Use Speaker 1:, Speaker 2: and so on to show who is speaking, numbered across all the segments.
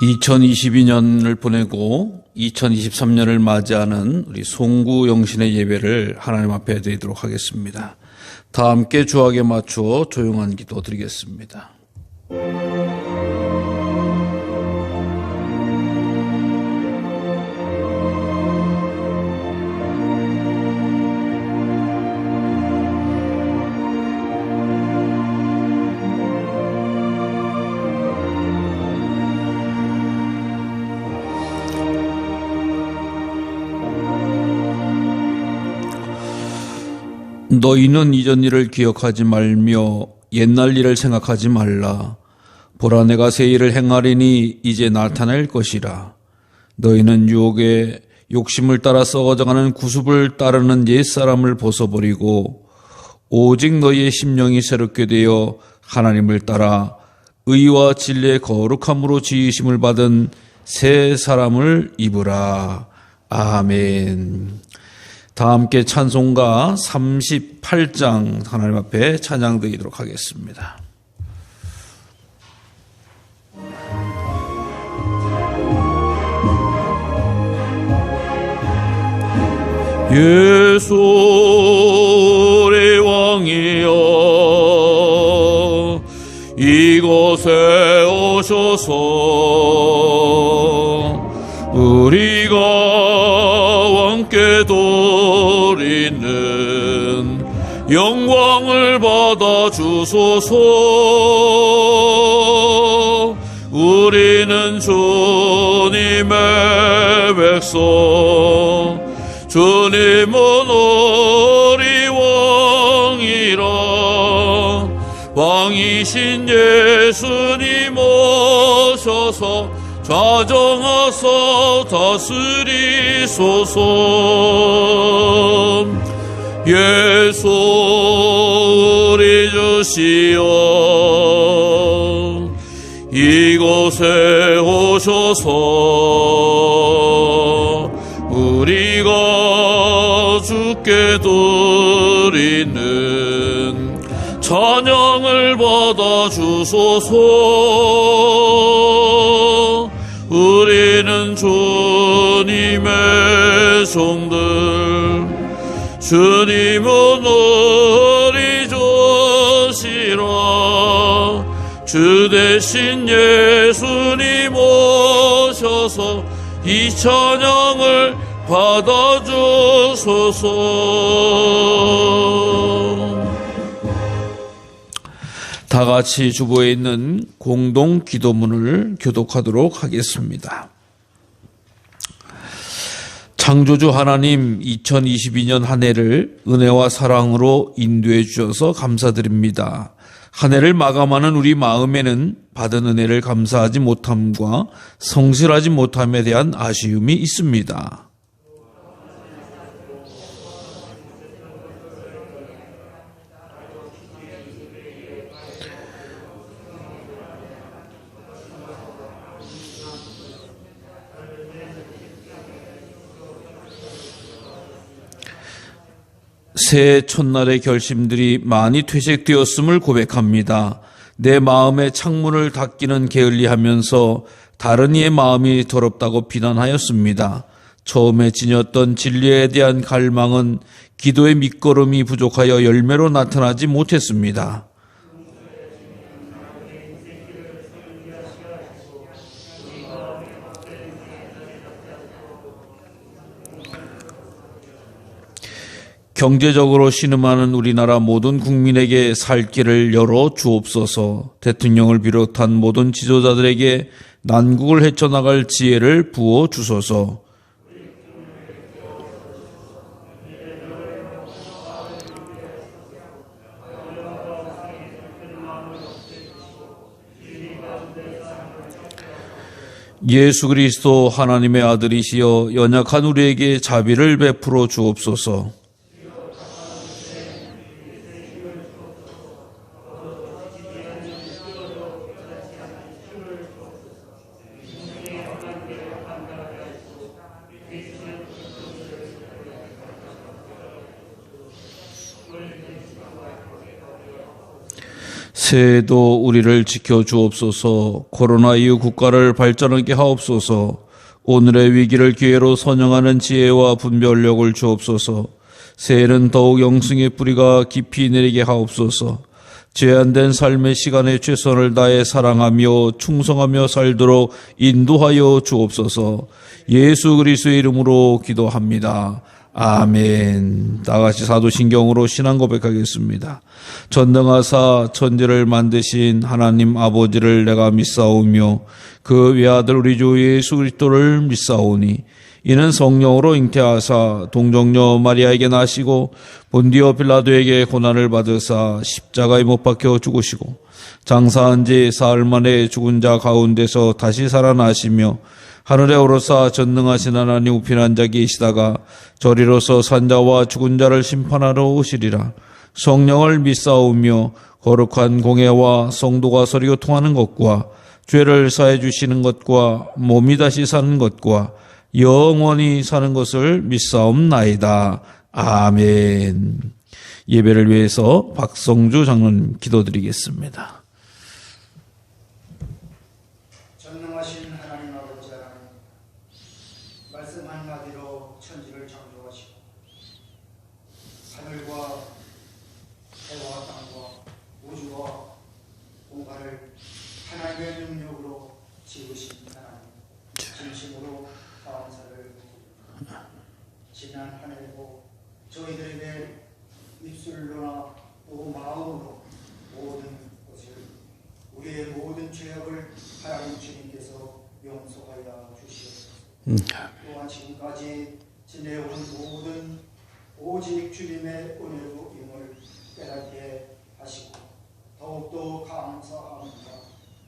Speaker 1: 2022년을 보내고 2023년을 맞이하는 우리 송구 영신의 예배를 하나님 앞에 드리도록 하겠습니다. 다 함께 주악에 맞추어 조용한 기도 드리겠습니다. 너희는 이전 일을 기억하지 말며 옛날 일을 생각하지 말라. 보라, 내가 새 일을 행하리니 이제 나타날 것이라. 너희는 유혹의 욕심을 따라 썩어져가는 구습을 따르는 옛사람을 벗어버리고 오직 너희의 심령이 새롭게 되어 하나님을 따라 의와 진리의 거룩함으로 지으심을 받은 새 사람을 입으라. 아멘. 다 함께 찬송가 38장 하나님 앞에 찬양 드리도록 하겠습니다. 예수 우리 왕이여, 이곳에 오셔서 우리가 왕께 드리는 영광을 받아 주소서. 우리는 주님의 백성, 주님은 우리 왕이라. 왕이신 예수님 오셔서 좌정하사 다스리소서. 예수 우리 주시여, 이곳에 오셔서 우리가 주께 드리는 찬양을 받아 주소서. 우리는 주님의 종들, 주님은 우리 주시라. 주 대신 예수님 오셔서 이 찬양을 받아 주소서. 다 같이 주보에 있는 공동 기도문을 교독하도록 하겠습니다. 창조주 하나님, 2022년 한 해를 은혜와 사랑으로 인도해 주셔서 감사드립니다. 한 해를 마감하는 우리 마음에는 받은 은혜를 감사하지 못함과 성실하지 못함에 대한 아쉬움이 있습니다. 새해 첫날의 결심들이 많이 퇴색되었음을 고백합니다. 내 마음의 창문을 닫기는 게을리하면서 다른 이의 마음이 더럽다고 비난하였습니다. 처음에 지녔던 진리에 대한 갈망은 기도의 밑거름이 부족하여 열매로 나타나지 못했습니다. 경제적으로 신음하는 우리나라 모든 국민에게 살 길을 열어 주옵소서. 대통령을 비롯한 모든 지도자들에게 난국을 헤쳐나갈 지혜를 부어 주소서. 예수 그리스도 하나님의 아들이시여, 연약한 우리에게 자비를 베풀어 주옵소서. 새해에도 우리를 지켜 주옵소서. 코로나 이후 국가를 발전하게 하옵소서. 오늘의 위기를 기회로 선영하는 지혜와 분별력을 주옵소서. 새해는 더욱 영성의 뿌리가 깊이 내리게 하옵소서. 제한된 삶의 시간에 최선을 다해 사랑하며 충성하며 살도록 인도하여 주옵소서. 예수 그리스도의 이름으로 기도합니다. 아멘. 다 같이 사도신경으로 신앙 고백하겠습니다. 전능하사 천지를 만드신 하나님 아버지를 내가 믿사오며 그 외아들 우리 주 예수 그리스도를 믿사오니 이는 성령으로 잉태하사 동정녀 마리아에게 나시고 본디오 빌라도에게 고난을 받으사 십자가에 못 박혀 죽으시고 장사한 지 사흘 만에 죽은 자 가운데서 다시 살아나시며 하늘에 오르사 전능하신 하나님 우편한 자 계시다가 저리로서 산자와 죽은 자를 심판하러 오시리라. 성령을 믿사오며 거룩한 공회와 성도가 서로 교통하는 것과 죄를 사해 주시는 것과 몸이 다시 사는 것과 영원히 사는 것을 믿사옵나이다. 아멘. 예배를 위해서 박성주 장로님 기도드리겠습니다.
Speaker 2: 전능하신 하나님 아버지 하나님, 말씀 한마디로 천지를 창조하시고 하늘과 해와 땅과 우주와 공간을 하나님의 능력으로 지으신 하나님, 진심으로 감사를 드립니다. 지난 한 해도 저희들에게 입술로나 또 마음으로 모든 것을 우리의 모든 죄악을 하나님 주님께서 용서하여 주시옵소서. 또한 지금까지 지내온 모든 오직 주님의 은혜로 임을 깨닫게 하시고 더욱더 감사합니다.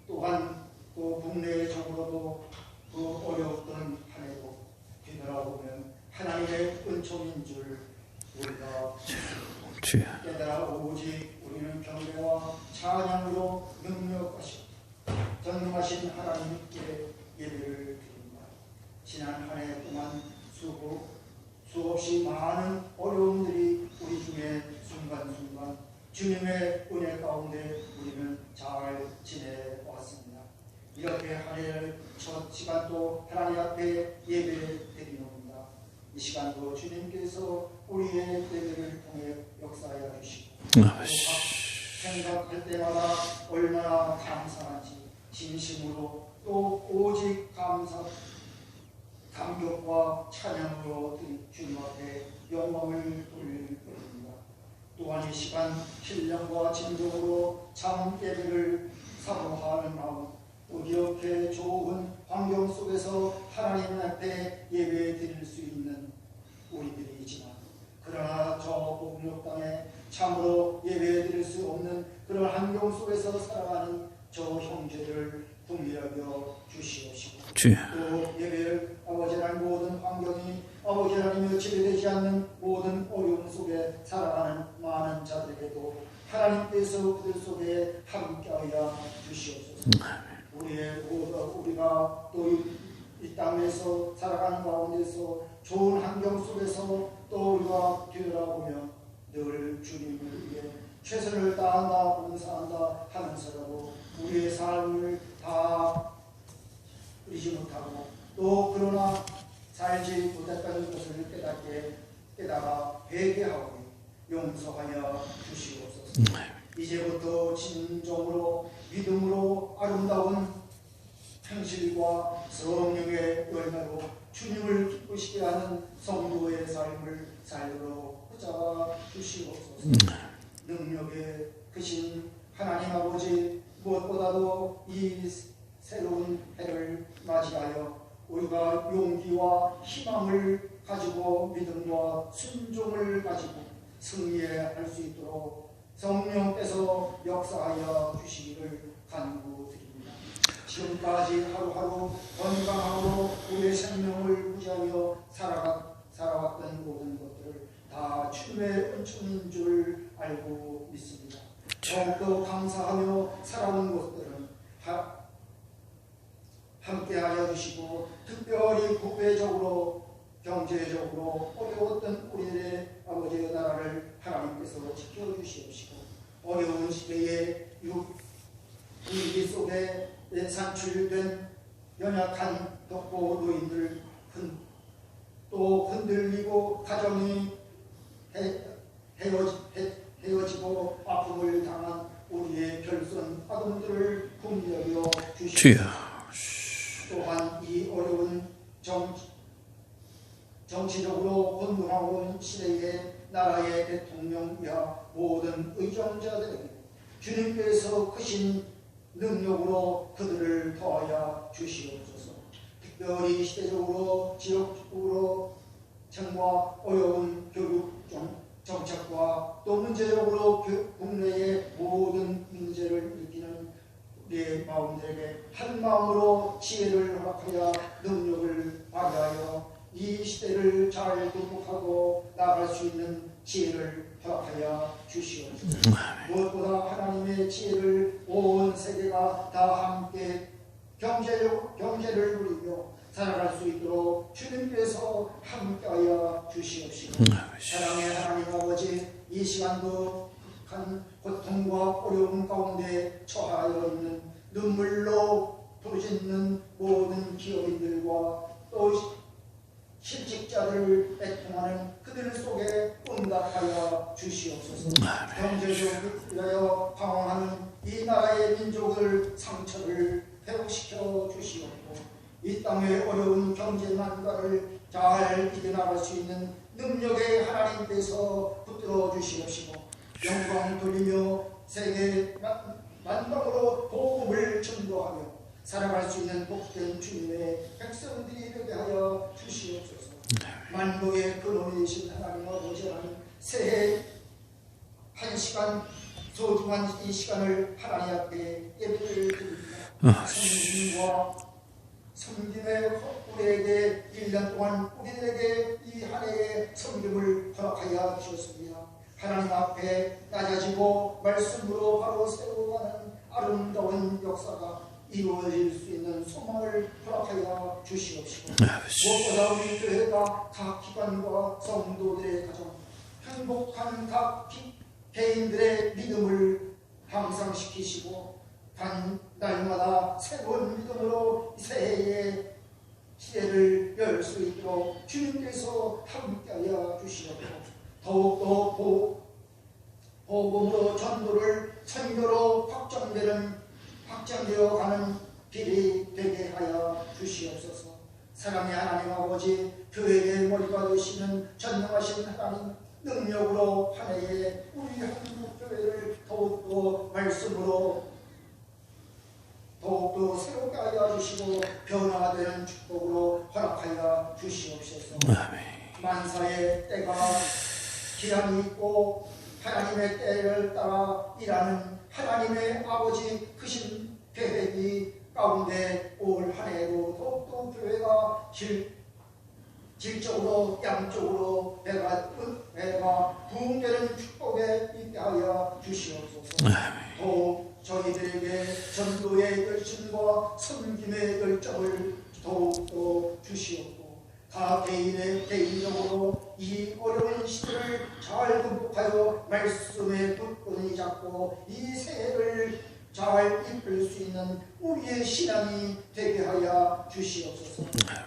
Speaker 2: 또한 또 국내적으로도 그 어려웠던 한 해도 뒤돌아보면 하나님의 은총인 줄 우리가 깨달아 오직 우리는 경배와 찬양으로 능력하시고 전능하신 하나님께 예배를 드립니다. 지난 한 해 동안 수없이 많은 어려움들이 우리 중에 순간순간 주님의 은혜 가운데 우리는 잘 지내왔습니다. 이렇게 한 해를 첫 시간도 하나님 앞에 예배 드리옵니다. 이 시간도 주님께서 우리의 예배를 통해 역사하여 주시고 생각할 때마다 얼마나 감사한지 진심으로 또 오직 감격과 찬양으로 주님 앞에 영광을 돌립니다. 또한 이 시간 신령과 진정으로 참 예배를 사모하는 마음, 또 이렇게 좋은 환경 속에서 하나님 앞에 예배 드릴 수 있는 우리들이지만 그러나 저 복력 땅에 참으로 예배 드릴 수 없는 그런 환경 속에서 살아가는 저 형제를 긍휼히 여겨 주시옵시고 또 예배를 아버지 하나님 모든 환경이 아버지 하나님의 지배되지 않는 모든 어려움 속에 살아가는 많은 자들에게도 하나님께서 그들 속에 함께하여 주시옵소서. 우리가 또 이 땅에서 살아가는 가운데서 좋은 환경 속에서 또 우리가 뒤돌아보며 늘 주님을 위해 최선을 다한다 봉사한다 하면서라도 우리의 삶을 다 그리지 못하고 또 그러나 살지 못했다는 것을 깨달아 회개하고 용서하여 주시옵소서. 이제부터 진정으로 믿음으로 아름다운 행실과 성령의 열매로 주님을 기쁘시게 하는 성도의 삶을 살도록 붙잡아 주시옵소서. 능력의 크신 하나님 아버지, 무엇보다도 이 새로운 해를 맞이하여 우리가 용기와 희망을 가지고 믿음과 순종을 가지고 승리할 수 있도록 성령께서 역사하여 주시기를 간구드립니다. 지금까지 하루하루 건강하고 우리의 생명을 유지하며 살아왔던 모든 것들을 다 주님의 은총인 줄 알고 믿습니다. 더욱더 감사하며 살아온 것들은 함께하여 주시고 특별히 국회적으로 경제적으로 어려웠던 우리들의 아버지의 나라를 하나님께서 지켜주시옵시고 어려운 시대에 분위기 속에 산출된 연약한 독거 노인들, 또 흔들리고 가정이 헤어지고 아픔을 당한 우리의 결손 아동들을 긍휼히 주시옵소서. 또한 이 어려운 정치적으로 혼돈하고 시대의 나라의 대통령이야 모든 의정자들에게 주님께서 크신 능력으로 그들을 도와야 주시옵소서. 특별히 시대적으로 지역적으로 정과 어려운 교육 정책과 또 문제적으로 국내의 모든 문제를 일으키는 우리의 마음들에게 한 마음으로 지혜를 허락하여 능력을 발휘하여 이 시대를 잘 극복하고 나아갈 수 있는 지혜를 허락하여 주시옵소서. 무엇보다 하나님의 지혜를 온 세계가 다 함께 경제를 누리며 살아갈 수 있도록 주님께서 함께하여 주시옵시고, 사랑의 하나님 아버지, 이 시간도 극한 고통과 어려움 가운데 처하여 있는 눈물로 부르짖는 모든 기업인들과 또 실직자들을 애통하는 그들 속에 응답하여 주시옵소서. 경제적으로 위하여 방황하는 이 나라의 민족을 상처를 회복시켜 주시옵고, 이 땅의 어려운 경제난과를 잘 이겨나갈 수 있는 능력의 하나님께서 붙들어 주시옵시고, 영광 돌리며 세계 만방으로 복음을 전도하며 살아갈 수 있는 복된 주님의 백성들이 되게 하여 주시옵소서. 만국의 근원이신 하나님 아버지, 하나님, 새해 한 시간 소중한 이 시간을 하나님 앞에 예배를 드립니다. 섬김의 우리에게 1년 동안 우리에게 이 한 해의 섬김을 허락하여 주셨습니다. 하나님 앞에 낮아지고 말씀으로 바로 세워가는 아름다운 역사가 이루어질 수 있는 소망을 허락하여 주시옵시고, 무엇보다 우리 교회가 각 기관과 성도들의 가정, 행복한 각 개인들의 믿음을 향상시키시고 날마다 새로운 믿음으로 새해의 시대를 열 수 있도록 주님께서 함께하여 주시옵고, 더욱더 복음으로 전도를 선교로 확장되어 가는 길이 되게 하여 주시옵소서. 사랑의 하나님 아버지, 교회의 머리가 되시는 전능하신 하나님, 능력으로 한 해에 우리 한국교회를 더욱더 말씀으로 더욱더 새롭게 하여 주시고 변화되는 축복으로 허락하여 주시옵소서. 만사의 때가 기한이 있고 하나님의 때를 따라 일하는 하나님의 아버지 크신 계획이 가운데 올 한 해도 더욱더 교회가 질적으로 양쪽으로 배가 부흥되는 축복에 있게 하여 주시옵소서. 더욱 저희들에게 전도의 열심과 섬김의 열정을 더욱더 주시옵고, 각 개인적으로 이 어려운 시대를 잘 극복하여 말씀의 굳건히 잡고 이 새해를 잘 이끌 수 있는 우리의 신앙이 되게 하여 주시옵소서.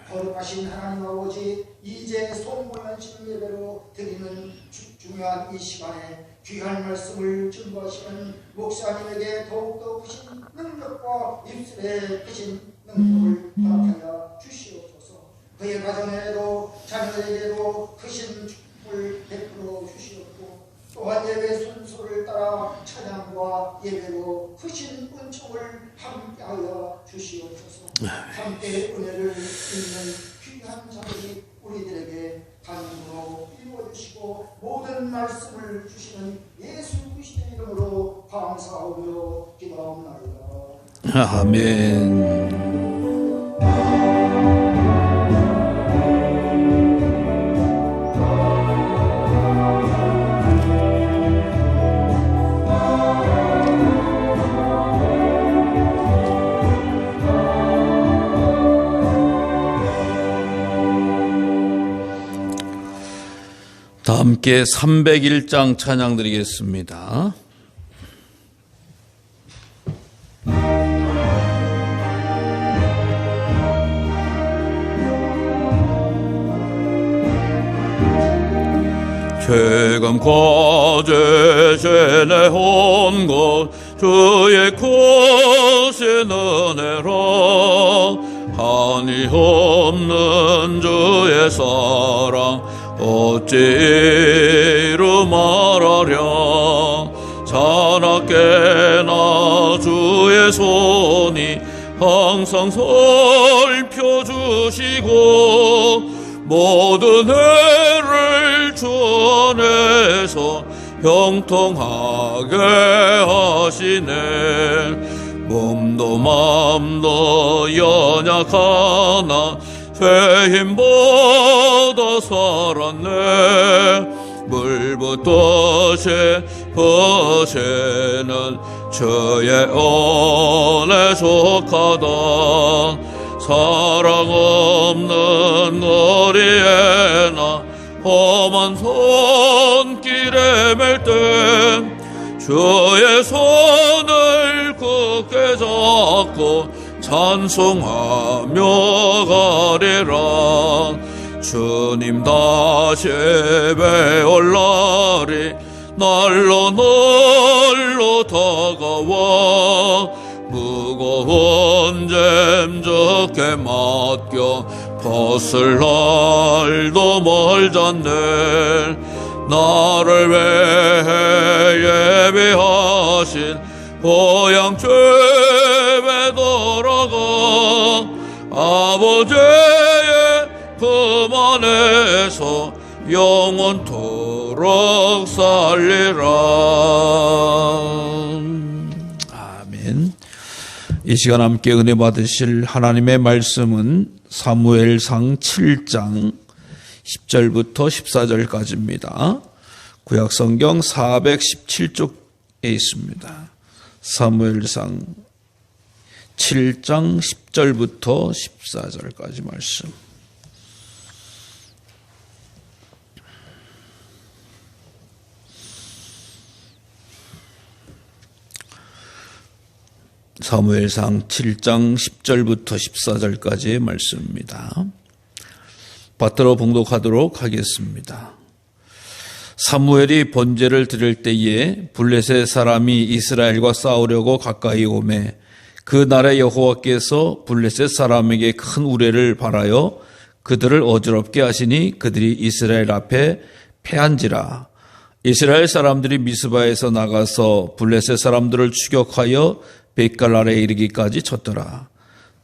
Speaker 2: 거룩하신 하나님 아버지, 이제 송구연신 예배로 드리는 중요한 이 시간에 귀한 말씀을 증거하시는 목사님에게 더욱더 크신 능력과 입술에 크신 능력을 허락하여 주시옵소서. 그의 가정에도 자녀에게도 크신 축복을 베풀어 주시옵고, 또한 예배 순서를 따라 찬양과 예배로 크신 은총을 함께하여 주시옵소서. 함께 은혜를 입는 귀한 자들이 우리들에게 간구로 이루어주시고 모든 말씀을 주시는 예수 그리스도의 이름으로 감사하며 기도하옵나이다.
Speaker 1: 아멘. 다 함께 301장 찬양 드리겠습니다. 세금 과제 세내온 것 주의 크신 은혜라. 한이 없는 주의 사랑 어찌 이루 말하랴. 자나깨나 주의 손이 항상 살펴주시고 모든 해를 주 안에서 형통하게 하시네. 몸도 맘도 연약하나 새 힘보다 살았네. 물부터 셰퍼세는 주의 은혜 속하다. 사랑 없는 거리에나 험한 손길에 맬 때 주의 손을 굳게 잡고 찬송하며 가리라. 주님 다시 배울 날이 날로 날로 다가와. 무거운 짐 적게 맡겨 벗을 날도 멀잖네. 나를 위해 예비하신 고향 집에 돌아가 아버지의 품 안에서 영원토록 살리라. 아멘. 이 시간 함께 은혜 받으실 하나님의 말씀은 사무엘상 7장 10절부터 14절까지입니다. 구약성경 417쪽에 있습니다. 사무엘상 7장 10절부터 14절까지 말씀. 사무엘상 7장 10절부터 14절까지의 말씀입니다. 받들어 봉독하도록 하겠습니다. 사무엘이 번제를 드릴 때에 블레셋 사람이 이스라엘과 싸우려고 가까이 오매 그 날에 여호와께서 블레셋 사람에게 큰 우레를 발하여 그들을 어지럽게 하시니 그들이 이스라엘 앞에 패한지라. 이스라엘 사람들이 미스바에서 나가서 블레셋 사람들을 추격하여 벳갈 아래에 이르기까지 쳤더라.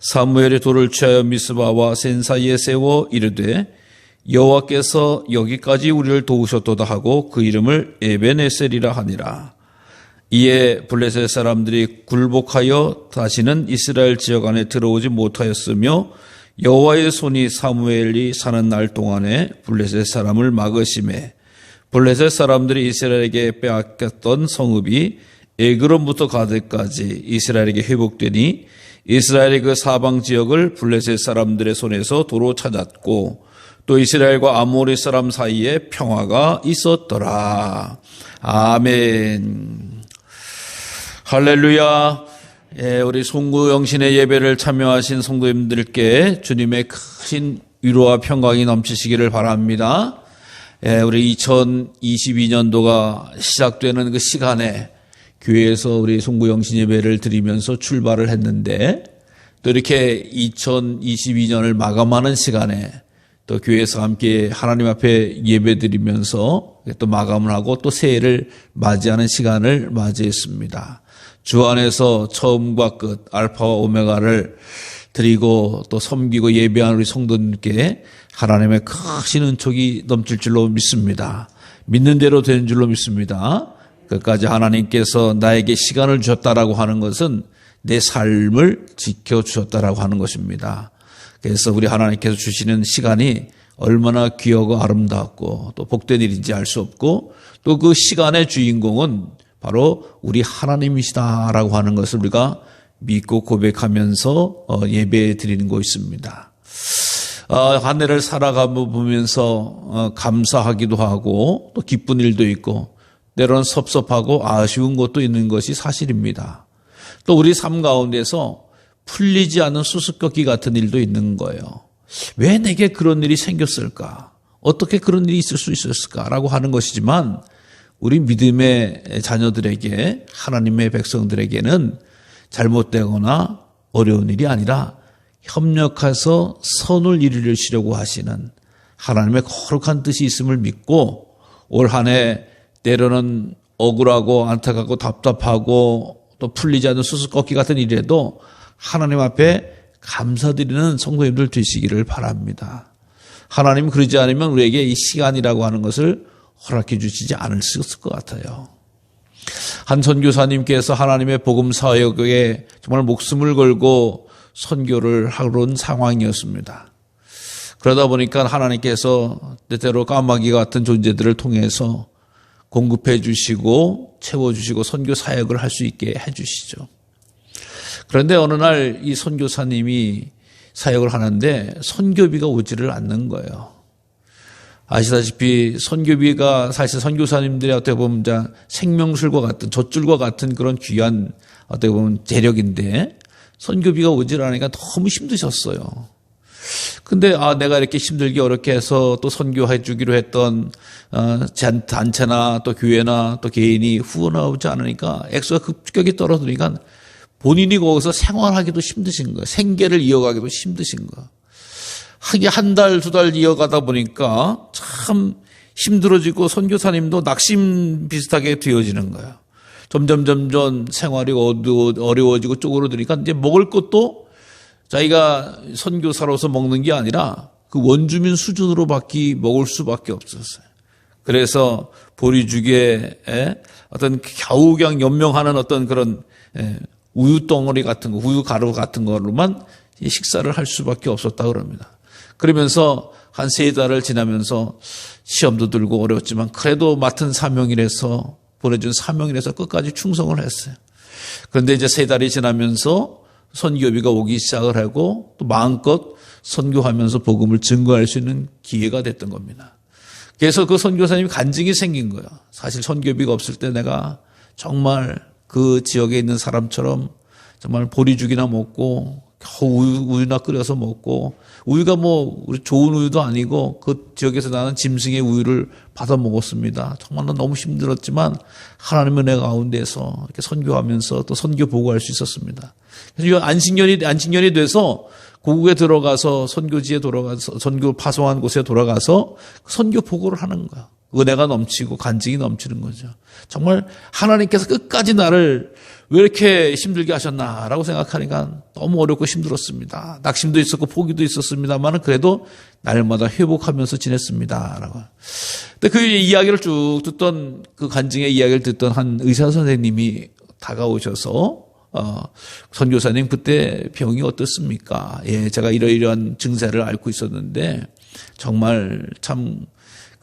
Speaker 1: 사무엘이 돌을 취하여 미스바와 센 사이에 세워 이르되 여호와께서 여기까지 우리를 도우셨도다 하고 그 이름을 에벤에셀이라 하니라. 이에 블레셋 사람들이 굴복하여 다시는 이스라엘 지역 안에 들어오지 못하였으며 여호와의 손이 사무엘이 사는 날 동안에 블레셋 사람을 막으심에 블레셋 사람들이 이스라엘에게 빼앗겼던 성읍이 에그론부터 가드까지 이스라엘에게 회복되니 이스라엘이 그 사방 지역을 블레셋 사람들의 손에서 도로 찾았고 또 이스라엘과 아모리 사람 사이에 평화가 있었더라. 아멘. 할렐루야. 우리 송구영신의 예배를 참여하신 성도님들께 주님의 큰 위로와 평강이 넘치시기를 바랍니다. 우리 2022년도가 시작되는 그 시간에 교회에서 우리 송구영신 예배를 드리면서 출발을 했는데 또 이렇게 2022년을 마감하는 시간에 또 교회에서 함께 하나님 앞에 예배 드리면서 또 마감을 하고 또 새해를 맞이하는 시간을 맞이했습니다. 주 안에서 처음과 끝 알파와 오메가를 드리고 또 섬기고 예배하는 우리 성도님께 하나님의 크신 은총이 넘칠 줄로 믿습니다. 믿는 대로 되는 줄로 믿습니다. 끝까지 하나님께서 나에게 시간을 주셨다라고 하는 것은 내 삶을 지켜주셨다라고 하는 것입니다. 그래서 우리 하나님께서 주시는 시간이 얼마나 귀하고 아름답고 또 복된 일인지 알 수 없고 또 그 시간의 주인공은 바로 우리 하나님이시다라고 하는 것을 우리가 믿고 고백하면서 예배 드리는 것입니다. 한 해를 살아가며 보면서 감사하기도 하고 또 기쁜 일도 있고 때로는 섭섭하고 아쉬운 것도 있는 것이 사실입니다. 또 우리 삶 가운데서 풀리지 않는 수수께끼 같은 일도 있는 거예요. 왜 내게 그런 일이 생겼을까? 어떻게 그런 일이 있을 수 있었을까라고 하는 것이지만 우리 믿음의 자녀들에게 하나님의 백성들에게는 잘못되거나 어려운 일이 아니라 협력해서 선을 이루시려고 하시는 하나님의 거룩한 뜻이 있음을 믿고 올 한 해 때로는 억울하고 안타깝고 답답하고 또 풀리지 않는 수수께끼 같은 일에도 하나님 앞에 감사드리는 성도님들 되시기를 바랍니다. 하나님 그러지 않으면 우리에게 이 시간이라고 하는 것을 허락해 주시지 않을 수 있을 것 같아요. 한 선교사님께서 하나님의 복음 사역에 정말 목숨을 걸고 선교를 하는 상황이었습니다. 그러다 보니까 하나님께서 때때로 까마귀 같은 존재들을 통해서 공급해 주시고 채워주시고 선교 사역을 할 수 있게 해 주시죠. 그런데 어느 날 이 선교사님이 사역을 하는데 선교비가 오지를 않는 거예요. 아시다시피 선교비가 사실 선교사님들의 어떻게 보면 생명술과 같은 젖줄과 같은 그런 귀한 어떻게 보면 재력인데 선교비가 오질 않으니까 너무 힘드셨어요. 근데 내가 이렇게 힘들게 어렵게 해서 또 선교해 주기로 했던 단체나 또 교회나 또 개인이 후원하지 않으니까 액수가 급격히 떨어지니까 본인이 거기서 생활하기도 힘드신 거예요. 생계를 이어가기도 힘드신 거예요. 하기 한 달, 두 달 이어가다 보니까 참 힘들어지고 선교사님도 낙심 비슷하게 되어지는 거예요. 점점 생활이 어려워지고 쪼그러드니까 이제 먹을 것도 자기가 선교사로서 먹는 게 아니라 그 원주민 수준으로밖에 먹을 수밖에 없었어요. 그래서 보리죽에 어떤 겨우gang 연명하는 어떤 그런 우유 덩어리 같은 거, 우유 가루 같은 거로만 식사를 할 수밖에 없었다 그럽니다. 그러면서 한 3달을 지나면서 시험도 들고 어려웠지만 그래도 맡은 사명이라서 보내준 사명이라서 끝까지 충성을 했어요. 그런데 이제 3달이 지나면서 선교비가 오기 시작을 하고 또 마음껏 선교하면서 복음을 증거할 수 있는 기회가 됐던 겁니다. 그래서 그 선교사님이 간증이 생긴 거예요. 사실 선교비가 없을 때 내가 정말 그 지역에 있는 사람처럼 정말 보리죽이나 먹고 겨우 우유나 끓여서 먹고 우유가 우리 좋은 우유도 아니고 그 지역에서 나는 짐승의 우유를 받아 먹었습니다. 정말 너무 힘들었지만 하나님의 은혜 가운데서 이렇게 선교하면서 또 선교 보고할 수 있었습니다. 그래서 안식년이 돼서 고국에 들어가서 선교지에 돌아가서 선교 파송한 곳에 돌아가서 선교 보고를 하는 거야. 은혜가 넘치고 간증이 넘치는 거죠. 정말 하나님께서 끝까지 나를 왜 이렇게 힘들게 하셨나라고 생각하니까 너무 어렵고 힘들었습니다. 낙심도 있었고 포기도 있었습니다만 그래도 날마다 회복하면서 지냈습니다라고. 근데 그 이야기를 쭉 듣던 그 간증의 이야기를 듣던 한 의사 선생님이 다가오셔서 선교사님 그때 병이 어떻습니까? 예, 제가 이러이러한 증세를 앓고 있었는데 정말 참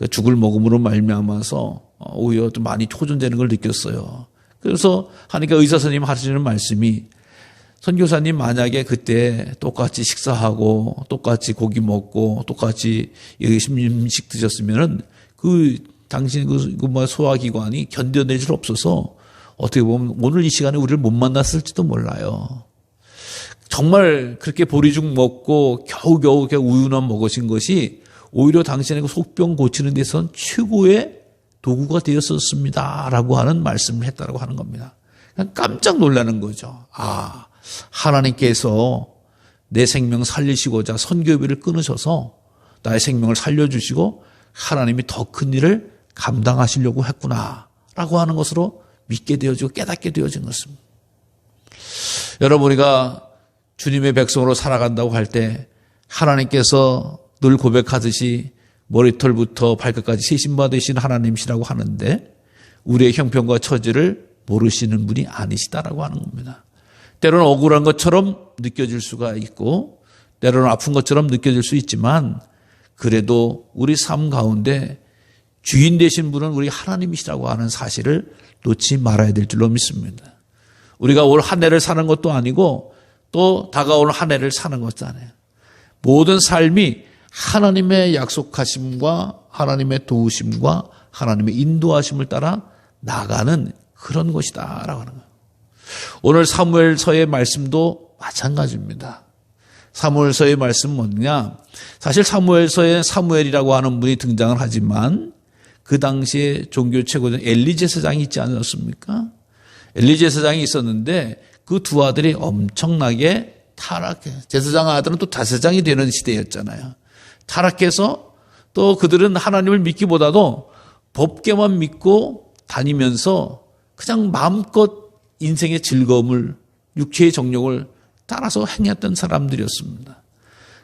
Speaker 1: 죽을 먹음으로 말미암아서 오히려 좀 많이 초전되는 걸 느꼈어요. 그래서 하니까 의사 선생님 하시는 말씀이 선교사님 만약에 그때 똑같이 식사하고 똑같이 고기 먹고 똑같이 음식 드셨으면은 당신 소화기관이 견뎌낼 수 없어서 어떻게 보면 오늘 이 시간에 우리를 못 만났을지도 몰라요. 정말 그렇게 보리죽 먹고 겨우겨우 우유나 먹으신 것이 오히려 당신의 속병 고치는 데선 최고의 도구가 되었었습니다라고 하는 말씀을 했다라고 하는 겁니다. 그냥 깜짝 놀라는 거죠. 하나님께서 내 생명 살리시고자 선교비를 끊으셔서 나의 생명을 살려주시고 하나님이 더 큰 일을 감당하시려고 했구나라고 하는 것으로 믿게 되어지고 깨닫게 되어진 것입니다. 여러분 우리가 주님의 백성으로 살아간다고 할 때 하나님께서 늘 고백하듯이 머리털부터 발끝까지 세심받으신 하나님이시라고 하는데 우리의 형편과 처지를 모르시는 분이 아니시다라고 하는 겁니다. 때로는 억울한 것처럼 느껴질 수가 있고 때로는 아픈 것처럼 느껴질 수 있지만 그래도 우리 삶 가운데 주인 되신 분은 우리 하나님이시라고 하는 사실을 놓지 말아야 될 줄로 믿습니다. 우리가 올 한 해를 사는 것도 아니고 또 다가올 한 해를 사는 것도 아니에요. 모든 삶이 하나님의 약속하심과 하나님의 도우심과 하나님의 인도하심을 따라 나가는 그런 것이다라고 하는 거예요. 오늘 사무엘서의 말씀도 마찬가지입니다. 사무엘서의 말씀은 뭐냐? 사실 사무엘서에 사무엘이라고 하는 분이 등장을 하지만 그 당시에 종교 최고장 엘리 제사장이 있지 않았습니까? 엘리 제사장이 있었는데 그 두 아들이 엄청나게 타락해. 제사장 아들은 또 다세장이 되는 시대였잖아요. 타락해서 또 그들은 하나님을 믿기보다도 법계만 믿고 다니면서 그냥 마음껏 인생의 즐거움을, 육체의 정욕을 따라서 행했던 사람들이었습니다.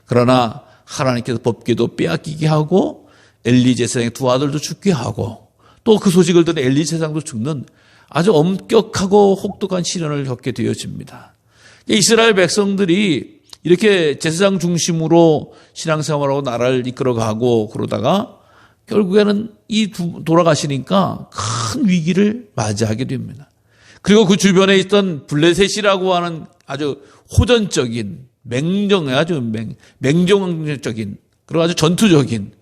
Speaker 1: 그러나 하나님께서 법궤도 빼앗기게 하고 엘리 제사장의 두 아들도 죽게 하고 또 그 소식을 들은 엘리 제사장도 죽는 아주 엄격하고 혹독한 시련을 겪게 되어집니다. 이스라엘 백성들이 이렇게 제사장 중심으로 신앙생활하고 나라를 이끌어가고 그러다가 결국에는 돌아가시니까 큰 위기를 맞이하게 됩니다. 그리고 그 주변에 있던 블레셋이라고 하는 아주 호전적인 맹종적인 그리고 아주 전투적인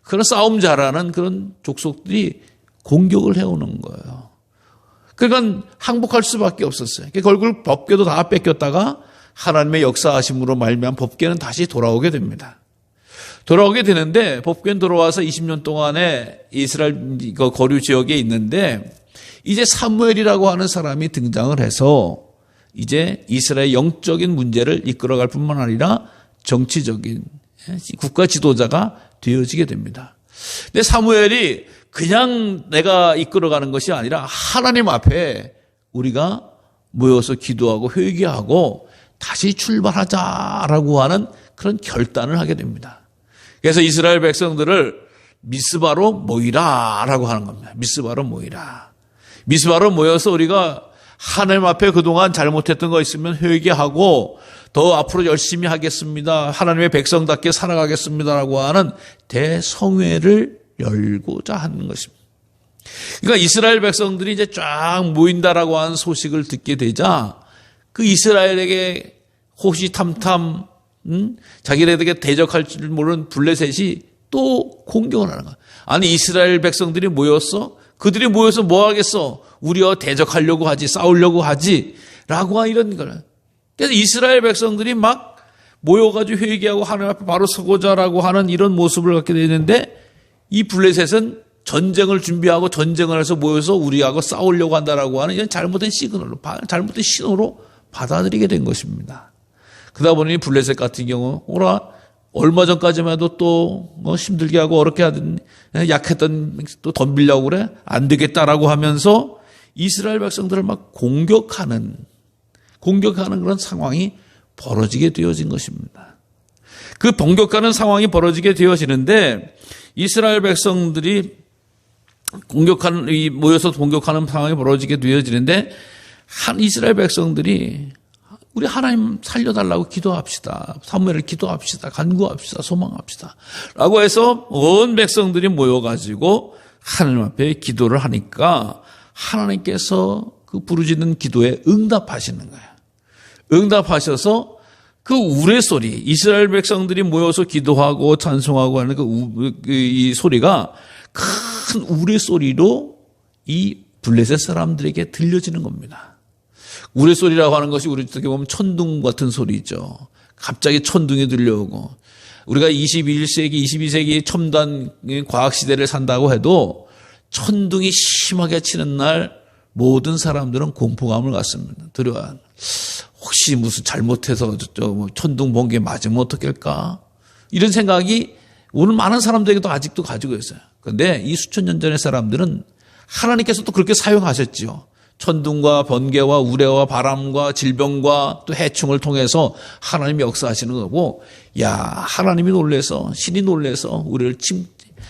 Speaker 1: 그런 싸움 잘하는 그런 족속들이 공격을 해오는 거예요. 그러니까 항복할 수밖에 없었어요. 결국 법궤도 다 뺏겼다가 하나님의 역사하심으로 말미암아 법궤는 다시 돌아오게 됩니다. 돌아오게 되는데 법궤는 돌아와서 20년 동안에 이스라엘 거류 지역에 있는데 이제 사무엘이라고 하는 사람이 등장을 해서 이제 이스라엘 영적인 문제를 이끌어갈 뿐만 아니라 정치적인 국가 지도자가 되어지게 됩니다. 근데 사무엘이 그냥 내가 이끌어가는 것이 아니라 하나님 앞에 우리가 모여서 기도하고 회개하고 다시 출발하자라고 하는 그런 결단을 하게 됩니다. 그래서 이스라엘 백성들을 미스바로 모이라라고 하는 겁니다. 미스바로 모이라. 미스바로 모여서 우리가 하나님 앞에 그동안 잘못했던 거 있으면 회개하고 더 앞으로 열심히 하겠습니다. 하나님의 백성답게 살아가겠습니다라고 하는 대성회를 열고자 하는 것입니다. 그러니까 이스라엘 백성들이 이제 쫙 모인다라고 하는 소식을 듣게 되자 그 이스라엘에게 호시탐탐 자기네들에게 대적할 줄 모르는 블레셋이 또 공격을 하는 거야. 아니 이스라엘 백성들이 모였어? 그들이 모여서 뭐 하겠어? 우리와 대적하려고 하지, 싸우려고 하지 라고 이런 거야. 그래서 이스라엘 백성들이 막 모여가지고 회개하고 하나님 앞에 바로 서고자라고 하는 이런 모습을 갖게 되는데 이 블레셋은 전쟁을 준비하고 전쟁을 해서 모여서 우리하고 싸우려고 한다라고 하는 이런 잘못된 잘못된 신호로 받아들이게 된 것입니다. 그러다 보니 블레셋 같은 경우 얼마 전까지만 해도 또 힘들게 하고 어렵게 하던 약했던 또 덤비려고 그래 안 되겠다라고 하면서 이스라엘 백성들을 막 공격하는 그런 상황이 벌어지게 되어진 것입니다. 그 공격하는 상황이 벌어지게 되어지는데 이스라엘 백성들이 모여서 공격하는 상황이 벌어지게 되어지는데 이스라엘 백성들이 우리 하나님 살려달라고 기도합시다. 사무엘을 기도합시다. 간구합시다. 소망합시다. 라고 해서 온 백성들이 모여가지고 하나님 앞에 기도를 하니까 하나님께서 그 부르짖는 기도에 응답하시는 거예요. 응답하셔서 그 우레소리, 이스라엘 백성들이 모여서 기도하고 찬송하고 하는 이 소리가 큰 우레소리로 이 블레셋 사람들에게 들려지는 겁니다. 우레소리라고 하는 것이 우리 어떻게 보면 천둥 같은 소리죠. 갑자기 천둥이 들려오고 우리가 21세기, 22세기 첨단 과학시대를 산다고 해도 천둥이 심하게 치는 날 모든 사람들은 공포감을 갖습니다. 들어와. 혹시 무슨 잘못해서 천둥 번개 맞으면 어떡할까? 이런 생각이 오늘 많은 사람들에게도 아직도 가지고 있어요. 그런데 이 수천 년 전의 사람들은 하나님께서 또 그렇게 사용하셨지요. 천둥과 번개와 우레와 바람과 질병과 또 해충을 통해서 하나님이 역사하시는 거고, 야, 하나님이 놀래서, 신이 놀래서 우리를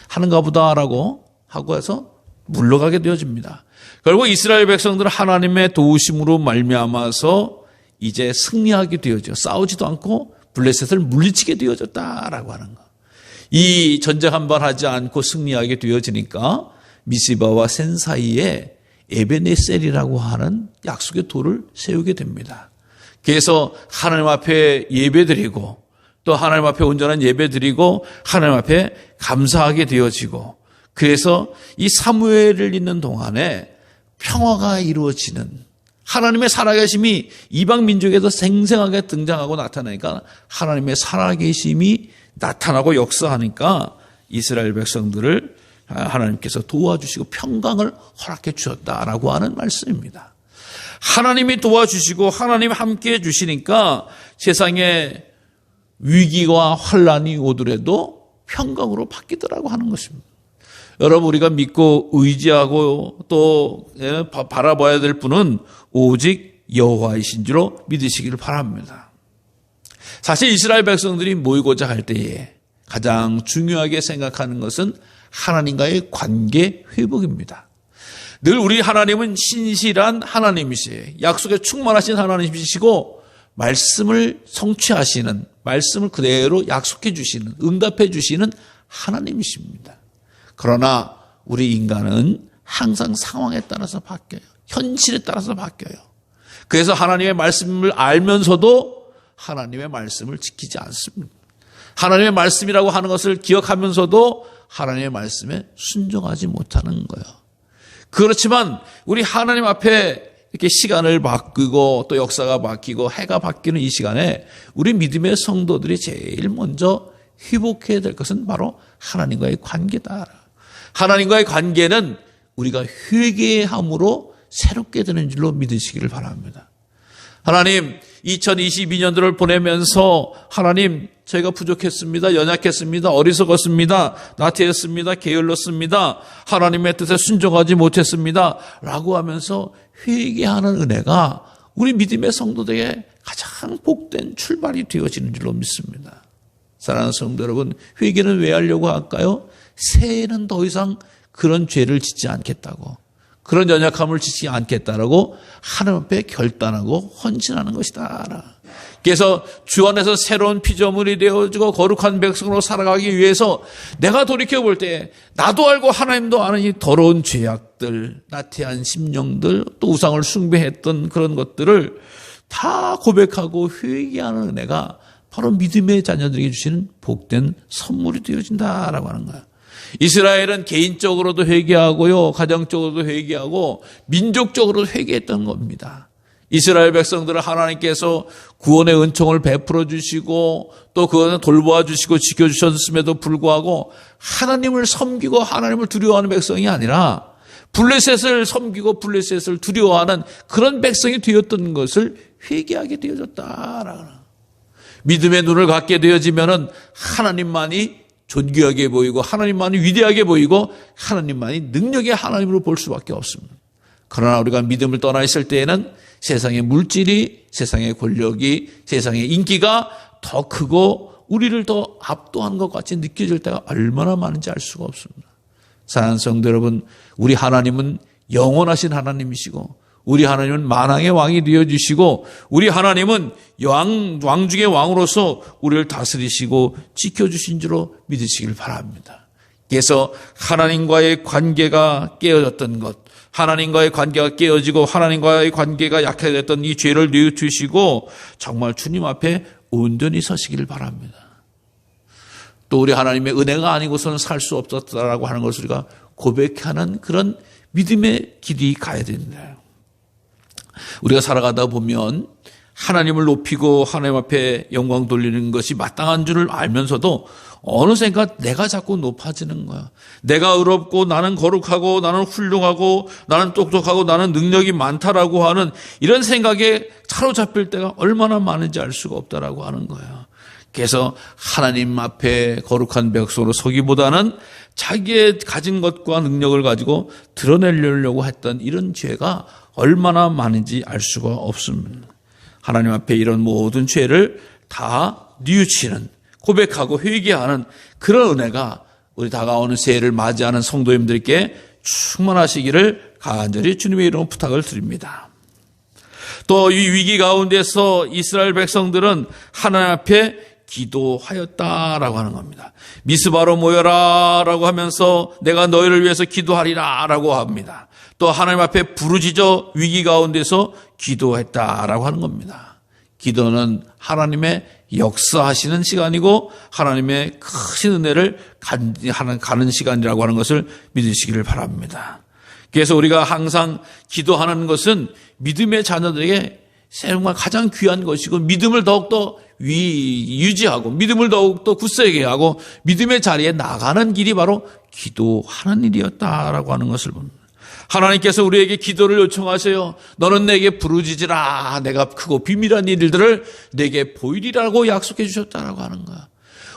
Speaker 1: 하는가 보다라고 하고 해서 물러가게 되어집니다. 결국 이스라엘 백성들은 하나님의 도우심으로 말미암아서 이제 승리하게 되어져. 싸우지도 않고 블레셋을 물리치게 되어졌다라고 하는 거. 이 전쟁 한 번 하지 않고 승리하게 되어지니까 미스바와 센 사이에 에베네셀이라고 하는 약속의 돌을 세우게 됩니다. 그래서 하나님 앞에 예배드리고 또 하나님 앞에 온전한 예배드리고 하나님 앞에 감사하게 되어지고, 그래서 이 사무엘을 잇는 동안에 평화가 이루어지는 하나님의 살아계심이 이방 민족에도 생생하게 등장하고 나타나니까 하나님의 살아계심이 나타나고 역사하니까 이스라엘 백성들을 하나님께서 도와주시고 평강을 허락해 주셨다라고 하는 말씀입니다. 하나님이 도와주시고 하나님 함께해 주시니까 세상에 위기와 환란이 오더라도 평강으로 바뀌더라고 하는 것입니다. 여러분, 우리가 믿고 의지하고 또 바라봐야 될 분은 오직 여호와이신 줄로 믿으시기를 바랍니다. 사실 이스라엘 백성들이 모이고자 할 때에 가장 중요하게 생각하는 것은 하나님과의 관계 회복입니다. 늘 우리 하나님은 신실한 하나님이시에요. 약속에 충만하신 하나님이시고 말씀을 성취하시는, 말씀을 그대로 약속해 주시는, 응답해 주시는 하나님이십니다. 그러나 우리 인간은 항상 상황에 따라서 바뀌어요. 현실에 따라서 바뀌어요. 그래서 하나님의 말씀을 알면서도 하나님의 말씀을 지키지 않습니다. 하나님의 말씀이라고 하는 것을 기억하면서도 하나님의 말씀에 순종하지 못하는 거예요. 그렇지만 우리 하나님 앞에 이렇게 시간을 바뀌고 또 역사가 바뀌고 해가 바뀌는 이 시간에 우리 믿음의 성도들이 제일 먼저 회복해야 될 것은 바로 하나님과의 관계다. 하나님과의 관계는 우리가 회개함으로 새롭게 되는 줄로 믿으시기를 바랍니다. 하나님, 2022년도를 보내면서 하나님, 저희가 부족했습니다. 연약했습니다. 어리석었습니다. 나태했습니다. 게을렀습니다. 하나님의 뜻에 순종하지 못했습니다. 라고 하면서 회개하는 은혜가 우리 믿음의 성도들에게 가장 복된 출발이 되어지는 줄로 믿습니다. 사랑하는 성도 여러분, 회개는 왜 하려고 할까요? 새해에는 더 이상 그런 죄를 짓지 않겠다고, 그런 연약함을 짓지 않겠다라고 하나님 앞에 결단하고 헌신하는 것이다. 그래서 주 안에서 새로운 피조물이 되어지고 거룩한 백성으로 살아가기 위해서 내가 돌이켜볼 때 나도 알고 하나님도 아는 이 더러운 죄악들, 나태한 심령들, 또 우상을 숭배했던 그런 것들을 다 고백하고 회개하는 은혜가 바로 믿음의 자녀들에게 주시는 복된 선물이 되어진다라고 하는 거예요. 이스라엘은 개인적으로도 회개하고요, 가정적으로도 회개하고 민족적으로도 회개했던 겁니다. 이스라엘 백성들을 하나님께서 구원의 은총을 베풀어 주시고 또 그것을 돌보아 주시고 지켜주셨음에도 불구하고 하나님을 섬기고 하나님을 두려워하는 백성이 아니라 블레셋을 섬기고 블레셋을 두려워하는 그런 백성이 되었던 것을 회개하게 되어졌다라는, 믿음의 눈을 갖게 되어지면은 하나님만이 존귀하게 보이고 하나님만이 위대하게 보이고 하나님만이 능력의 하나님으로 볼 수밖에 없습니다. 그러나 우리가 믿음을 떠나 있을 때에는 세상의 물질이, 세상의 권력이, 세상의 인기가 더 크고 우리를 더 압도하는 것 같이 느껴질 때가 얼마나 많은지 알 수가 없습니다. 사랑하는 성도 여러분, 우리 하나님은 영원하신 하나님이시고 우리 하나님은 만왕의 왕이 되어주시고 우리 하나님은 왕 중의 왕으로서 우리를 다스리시고 지켜주신 줄로 믿으시길 바랍니다. 그래서 하나님과의 관계가 깨어졌던 것, 하나님과의 관계가 깨어지고 하나님과의 관계가 약해졌던 이 죄를 뉘우치시고 정말 주님 앞에 온전히 서시기를 바랍니다. 또 우리 하나님의 은혜가 아니고서는 살 수 없었다라고 하는 것을 우리가 고백하는 그런 믿음의 길이 가야 된다. 우리가 살아가다 보면 하나님을 높이고 하나님 앞에 영광 돌리는 것이 마땅한 줄을 알면서도 어느샌가 내가 자꾸 높아지는 거야. 내가 의롭고 나는 거룩하고 나는 훌륭하고 나는 똑똑하고 나는 능력이 많다라고 하는 이런 생각에 사로잡힐 때가 얼마나 많은지 알 수가 없다라고 하는 거야. 그래서 하나님 앞에 거룩한 백성으로 서기보다는 자기의 가진 것과 능력을 가지고 드러내려고 했던 이런 죄가 얼마나 많은지 알 수가 없습니다. 하나님 앞에 이런 모든 죄를 다 뉘우치는, 고백하고 회개하는 그런 은혜가 우리 다가오는 새해를 맞이하는 성도님들께 충만하시기를 간절히 주님의 이름으로 부탁을 드립니다. 또 이 위기 가운데서 이스라엘 백성들은 하나님 앞에 기도하였다라고 하는 겁니다. 미스바로 모여라라고 하면서 내가 너희를 위해서 기도하리라라고 합니다. 또 하나님 앞에 부르짖어 위기 가운데서 기도했다라고 하는 겁니다. 기도는 하나님의 역사하시는 시간이고 하나님의 크신 은혜를 가는 시간이라고 하는 것을 믿으시기를 바랍니다. 그래서 우리가 항상 기도하는 것은 믿음의 자녀들에게 정말 가장 귀한 것이고 믿음을 더욱더 유지하고 믿음을 더욱더 굳세게 하고 믿음의 자리에 나가는 길이 바로 기도하는 일이었다라고 하는 것을 봅니다. 하나님께서 우리에게 기도를 요청하세요. 너는 내게 부르짖으라. 내가 크고 비밀한 일들을 내게 보이리라고 약속해 주셨다라고 하는 거야.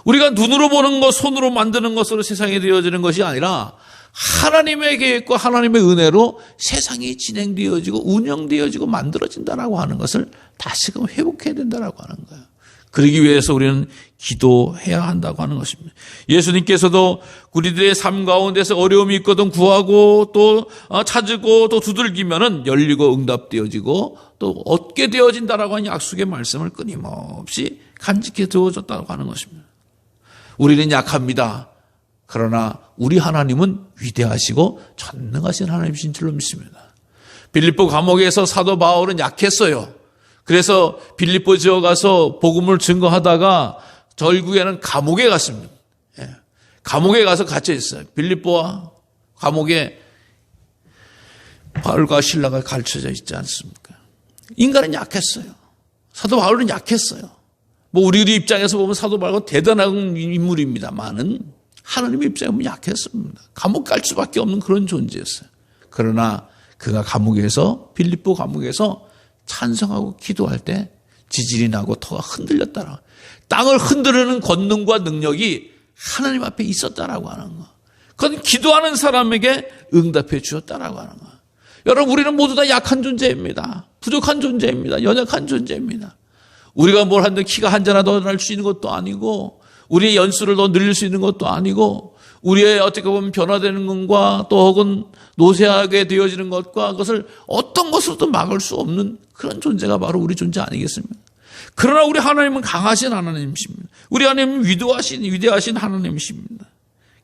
Speaker 1: 우리가 눈으로 보는 것, 손으로 만드는 것으로 세상에 되어지는 것이 아니라 하나님의 계획과 하나님의 은혜로 세상이 진행되어지고 운영되어지고 만들어진다라고 하는 것을 다시금 회복해야 된다라고 하는 거예요. 그러기 위해서 우리는 기도해야 한다고 하는 것입니다. 예수님께서도 우리들의 삶 가운데서 어려움이 있거든 구하고 또 찾고 또 두들기면은 열리고 응답되어지고 또 얻게 되어진다라고 하는 약속의 말씀을 끊임없이 간직해 두어졌다고 하는 것입니다. 우리는 약합니다. 그러나 우리 하나님은 위대하시고 전능하신 하나님이신 줄로 믿습니다. 빌립보 감옥에서 사도 바울은 약했어요. 그래서 빌립보 지어 가서 복음을 증거하다가 결국에는 감옥에 갔습니다. 감옥에 가서 갇혀 있어요. 빌립보와 감옥에 바울과 실라가 갇혀져 있지 않습니까? 인간은 약했어요. 사도 바울은 약했어요. 우리 입장에서 보면 사도 바울은 대단한 인물입니다만은 하나님의 입장에 보면 약했습니다. 감옥 갈 수밖에 없는 그런 존재였어요. 그러나 그가 감옥에서 빌립보 감옥에서 찬성하고 기도할 때 지진이 나고 터가 흔들렸다라. 땅을 흔드는 권능과 능력이 하나님 앞에 있었다라고 하는 거. 그건 기도하는 사람에게 응답해 주셨다라고 하는 거. 여러분 우리는 모두 다 약한 존재입니다. 부족한 존재입니다. 연약한 존재입니다. 우리가 뭘 하는데 키가 한 자나 더 날 수 있는 것도 아니고 우리의 연수를 더 늘릴 수 있는 것도 아니고 우리의 어떻게 보면 변화되는 것과 또 혹은 노쇠하게 되어지는 것과 그것을 어떤 것으로도 막을 수 없는 그런 존재가 바로 우리 존재 아니겠습니까? 그러나 우리 하나님은 강하신 하나님이십니다. 우리 하나님은 위대하신 하나님이십니다.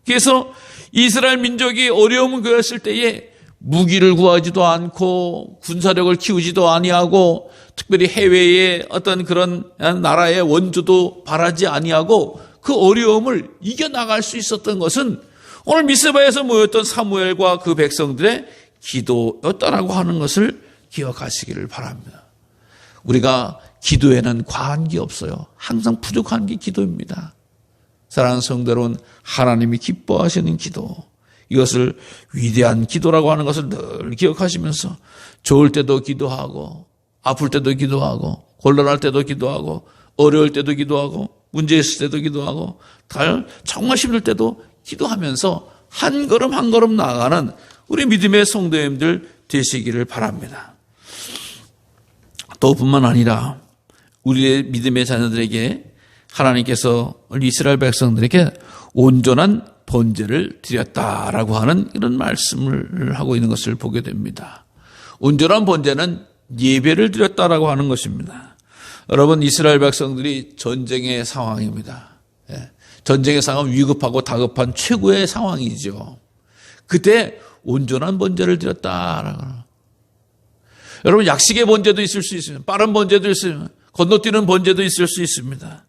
Speaker 1: 그래서 이스라엘 민족이 어려움을 겪었을 때에 무기를 구하지도 않고 군사력을 키우지도 아니하고 특별히 해외의 어떤 그런 나라의 원조도 바라지 아니하고 그 어려움을 이겨나갈 수 있었던 것은 오늘 미스바에서 모였던 사무엘과 그 백성들의 기도였다라고 하는 것을 기억하시기를 바랍니다. 우리가 기도에는 과한 게 없어요. 항상 부족한 게 기도입니다. 사랑하는 성도 여러분, 하나님이 기뻐하시는 기도, 이것을 위대한 기도라고 하는 것을 늘 기억하시면서 좋을 때도 기도하고 아플 때도 기도하고 곤란할 때도 기도하고 어려울 때도 기도하고 문제 있을 때도 기도하고 정말 힘들 때도 기도하면서 한 걸음 한 걸음 나아가는 우리 믿음의 성도님들 되시기를 바랍니다. 또 뿐만 아니라 우리의 믿음의 자녀들에게 하나님께서 이스라엘 백성들에게 온전한 번제를 드렸다라고 하는 이런 말씀을 하고 있는 것을 보게 됩니다. 온전한 번제는 예배를 드렸다라고 하는 것입니다. 여러분 이스라엘 백성들이 전쟁의 상황입니다. 전쟁의 상황은 위급하고 다급한 최고의 상황이죠. 그때 온전한 번제를 드렸다라고 하는. 여러분 약식의 번제도 있을 수 있습니다. 빠른 번제도 있습니다. 건너뛰는 번제도 있을 수 있습니다.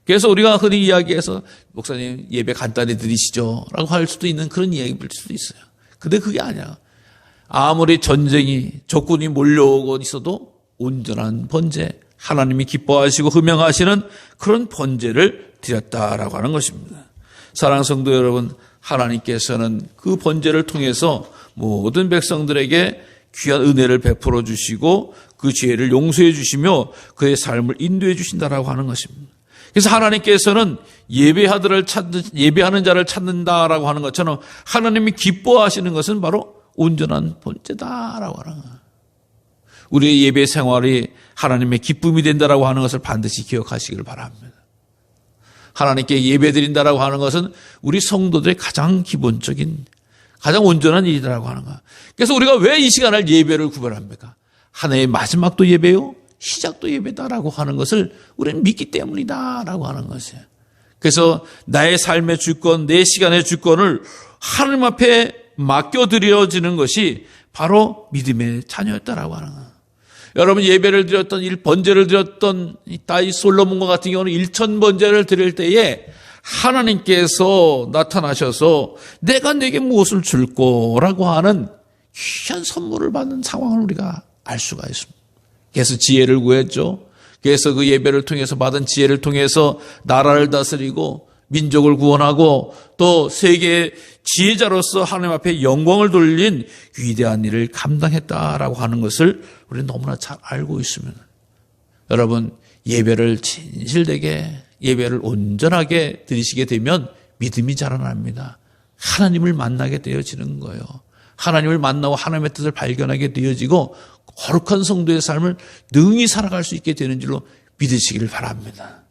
Speaker 1: 그래서 우리가 흔히 이야기해서 목사님 예배 간단히 드리시죠 라고 할 수도 있는 그런 이야기일 수도 있어요. 근데 그게 아니야. 아무리 전쟁이 적군이 몰려오고 있어도 온전한 번제, 하나님이 기뻐하시고 흠양하시는 그런 번제를 드렸다라고 하는 것입니다. 사랑하는 성도 여러분, 하나님께서는 그 번제를 통해서 모든 백성들에게 귀한 은혜를 베풀어 주시고 그 죄를 용서해 주시며 그의 삶을 인도해 주신다라고 하는 것입니다. 그래서 하나님께서는 예배하는 자를 찾는다라고 하는 것처럼 하나님이 기뻐하시는 것은 바로 온전한 번제다라고 하는 거예요. 우리의 예배 생활이 하나님의 기쁨이 된다라고 하는 것을 반드시 기억하시길 바랍니다. 하나님께 예배드린다라고 하는 것은 우리 성도들의 가장 기본적인 가장 온전한 일이라고 하는 거예요. 그래서 우리가 왜 이 시간을 예배를 구별합니까? 하나의 마지막도 예배요, 시작도 예배다라고 하는 것을 우리는 믿기 때문이다라고 하는 것이에요. 그래서 나의 삶의 주권, 내 시간의 주권을 하나님 앞에 맡겨드려지는 것이 바로 믿음의 자녀였다라고 하는 거예요. 여러분 예배를 드렸던 번제를 드렸던 다윗 솔로몬과 같은 경우는 1000번제를 드릴 때에 하나님께서 나타나셔서 내가 내게 무엇을 줄 거라고 하는 귀한 선물을 받는 상황을 우리가 알 수가 있습니다. 그래서 지혜를 구했죠. 그래서 그 예배를 통해서 받은 지혜를 통해서 나라를 다스리고 민족을 구원하고 또 세계의 지혜자로서 하나님 앞에 영광을 돌린 위대한 일을 감당했다라고 하는 것을 우리는 너무나 잘 알고 있습니다. 여러분, 예배를 진실되게, 예배를 온전하게 드리시게 되면 믿음이 자라납니다. 하나님을 만나게 되어지는 거예요. 하나님을 만나고 하나님의 뜻을 발견하게 되어지고 거룩한 성도의 삶을 능히 살아갈 수 있게 되는 줄로 믿으시기를 바랍니다.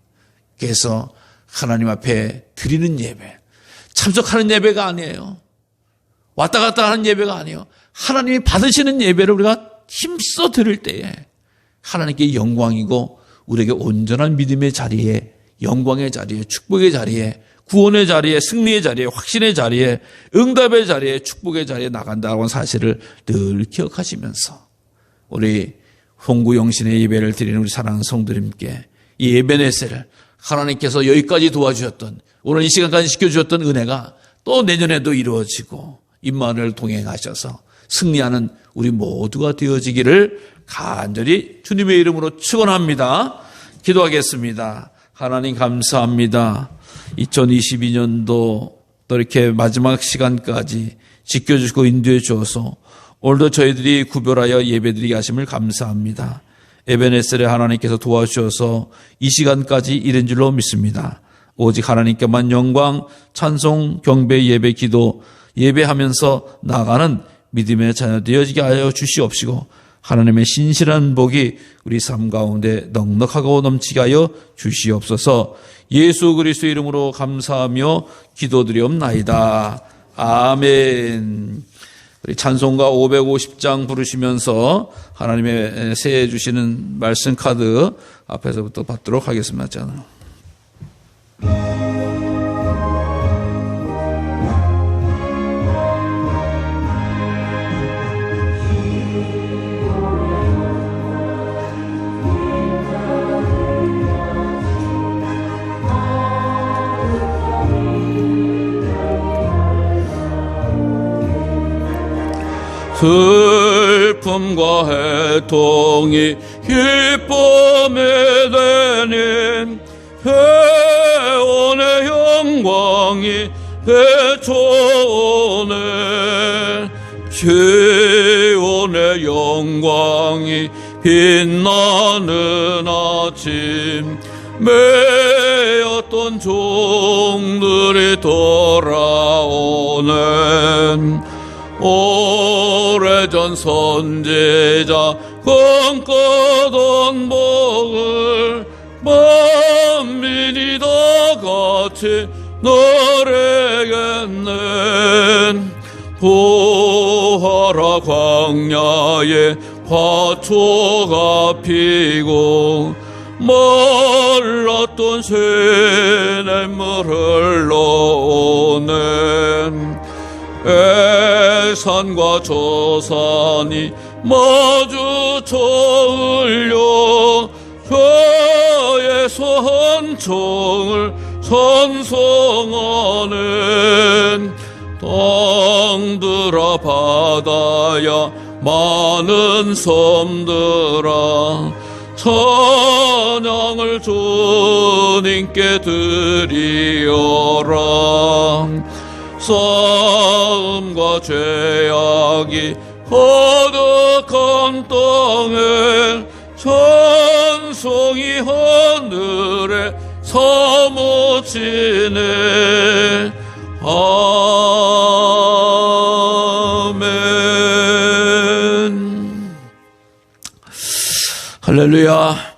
Speaker 1: 그래서 하나님 앞에 드리는 예배, 참석하는 예배가 아니에요. 왔다 갔다 하는 예배가 아니에요. 하나님이 받으시는 예배를 우리가 힘써 드릴 때에 하나님께 영광이고 우리에게 온전한 믿음의 자리에, 영광의 자리에, 축복의 자리에, 구원의 자리에, 승리의 자리에, 확신의 자리에, 응답의 자리에, 축복의 자리에 나간다고 하는 사실을 늘 기억하시면서 우리 홍구영신의 예배를 드리는 우리 사랑하는 성도님께 이 에베네셀을 하나님께서 여기까지 도와주셨던, 오늘 이 시간까지 지켜주셨던 은혜가 또 내년에도 이루어지고 임마누엘 동행하셔서 승리하는 우리 모두가 되어지기를 간절히 주님의 이름으로 축원합니다. 기도하겠습니다. 하나님 감사합니다. 2022년도 또 이렇게 마지막 시간까지 지켜주시고 인도해 주어서 오늘도 저희들이 구별하여 예배드리게 하심을 감사합니다. 에베네셀의 하나님께서 도와주셔서 이 시간까지 이른 줄로 믿습니다. 오직 하나님께만 영광, 찬송, 경배, 예배, 기도, 예배하면서 나가는 믿음의 자녀 되어지게 하여 주시옵시고 하나님의 신실한 복이 우리 삶 가운데 넉넉하고 넘치게 하여 주시옵소서. 예수 그리스도의 이름으로 감사하며 기도드리옵나이다. 아멘. 우리 찬송가 550장 부르시면서 하나님의 새해 주시는 말씀 카드 앞에서부터 받도록 하겠습니다. 슬픔과 해통이 기쁨이 되는 회원의 영광이 되쳐오네. 시온의 영광이 빛나는 아침 매였던 종들이 돌아오네. 오래전 선지자 꿈꾸던 복을 만민이 다 같이 누리겠네. 부하라 광야에 화초가 피고 말랐던 시냇물 흘러오네. 애산과 저산이 마주쳐 흘려 저에서 한 청을 찬송하는 땅들아 바다야 많은 섬들아 찬양을 주님께 드리어라. 싸움과 죄악이 가득한 땅에 찬송이 하늘에 사무치네. 아멘. 할렐루야.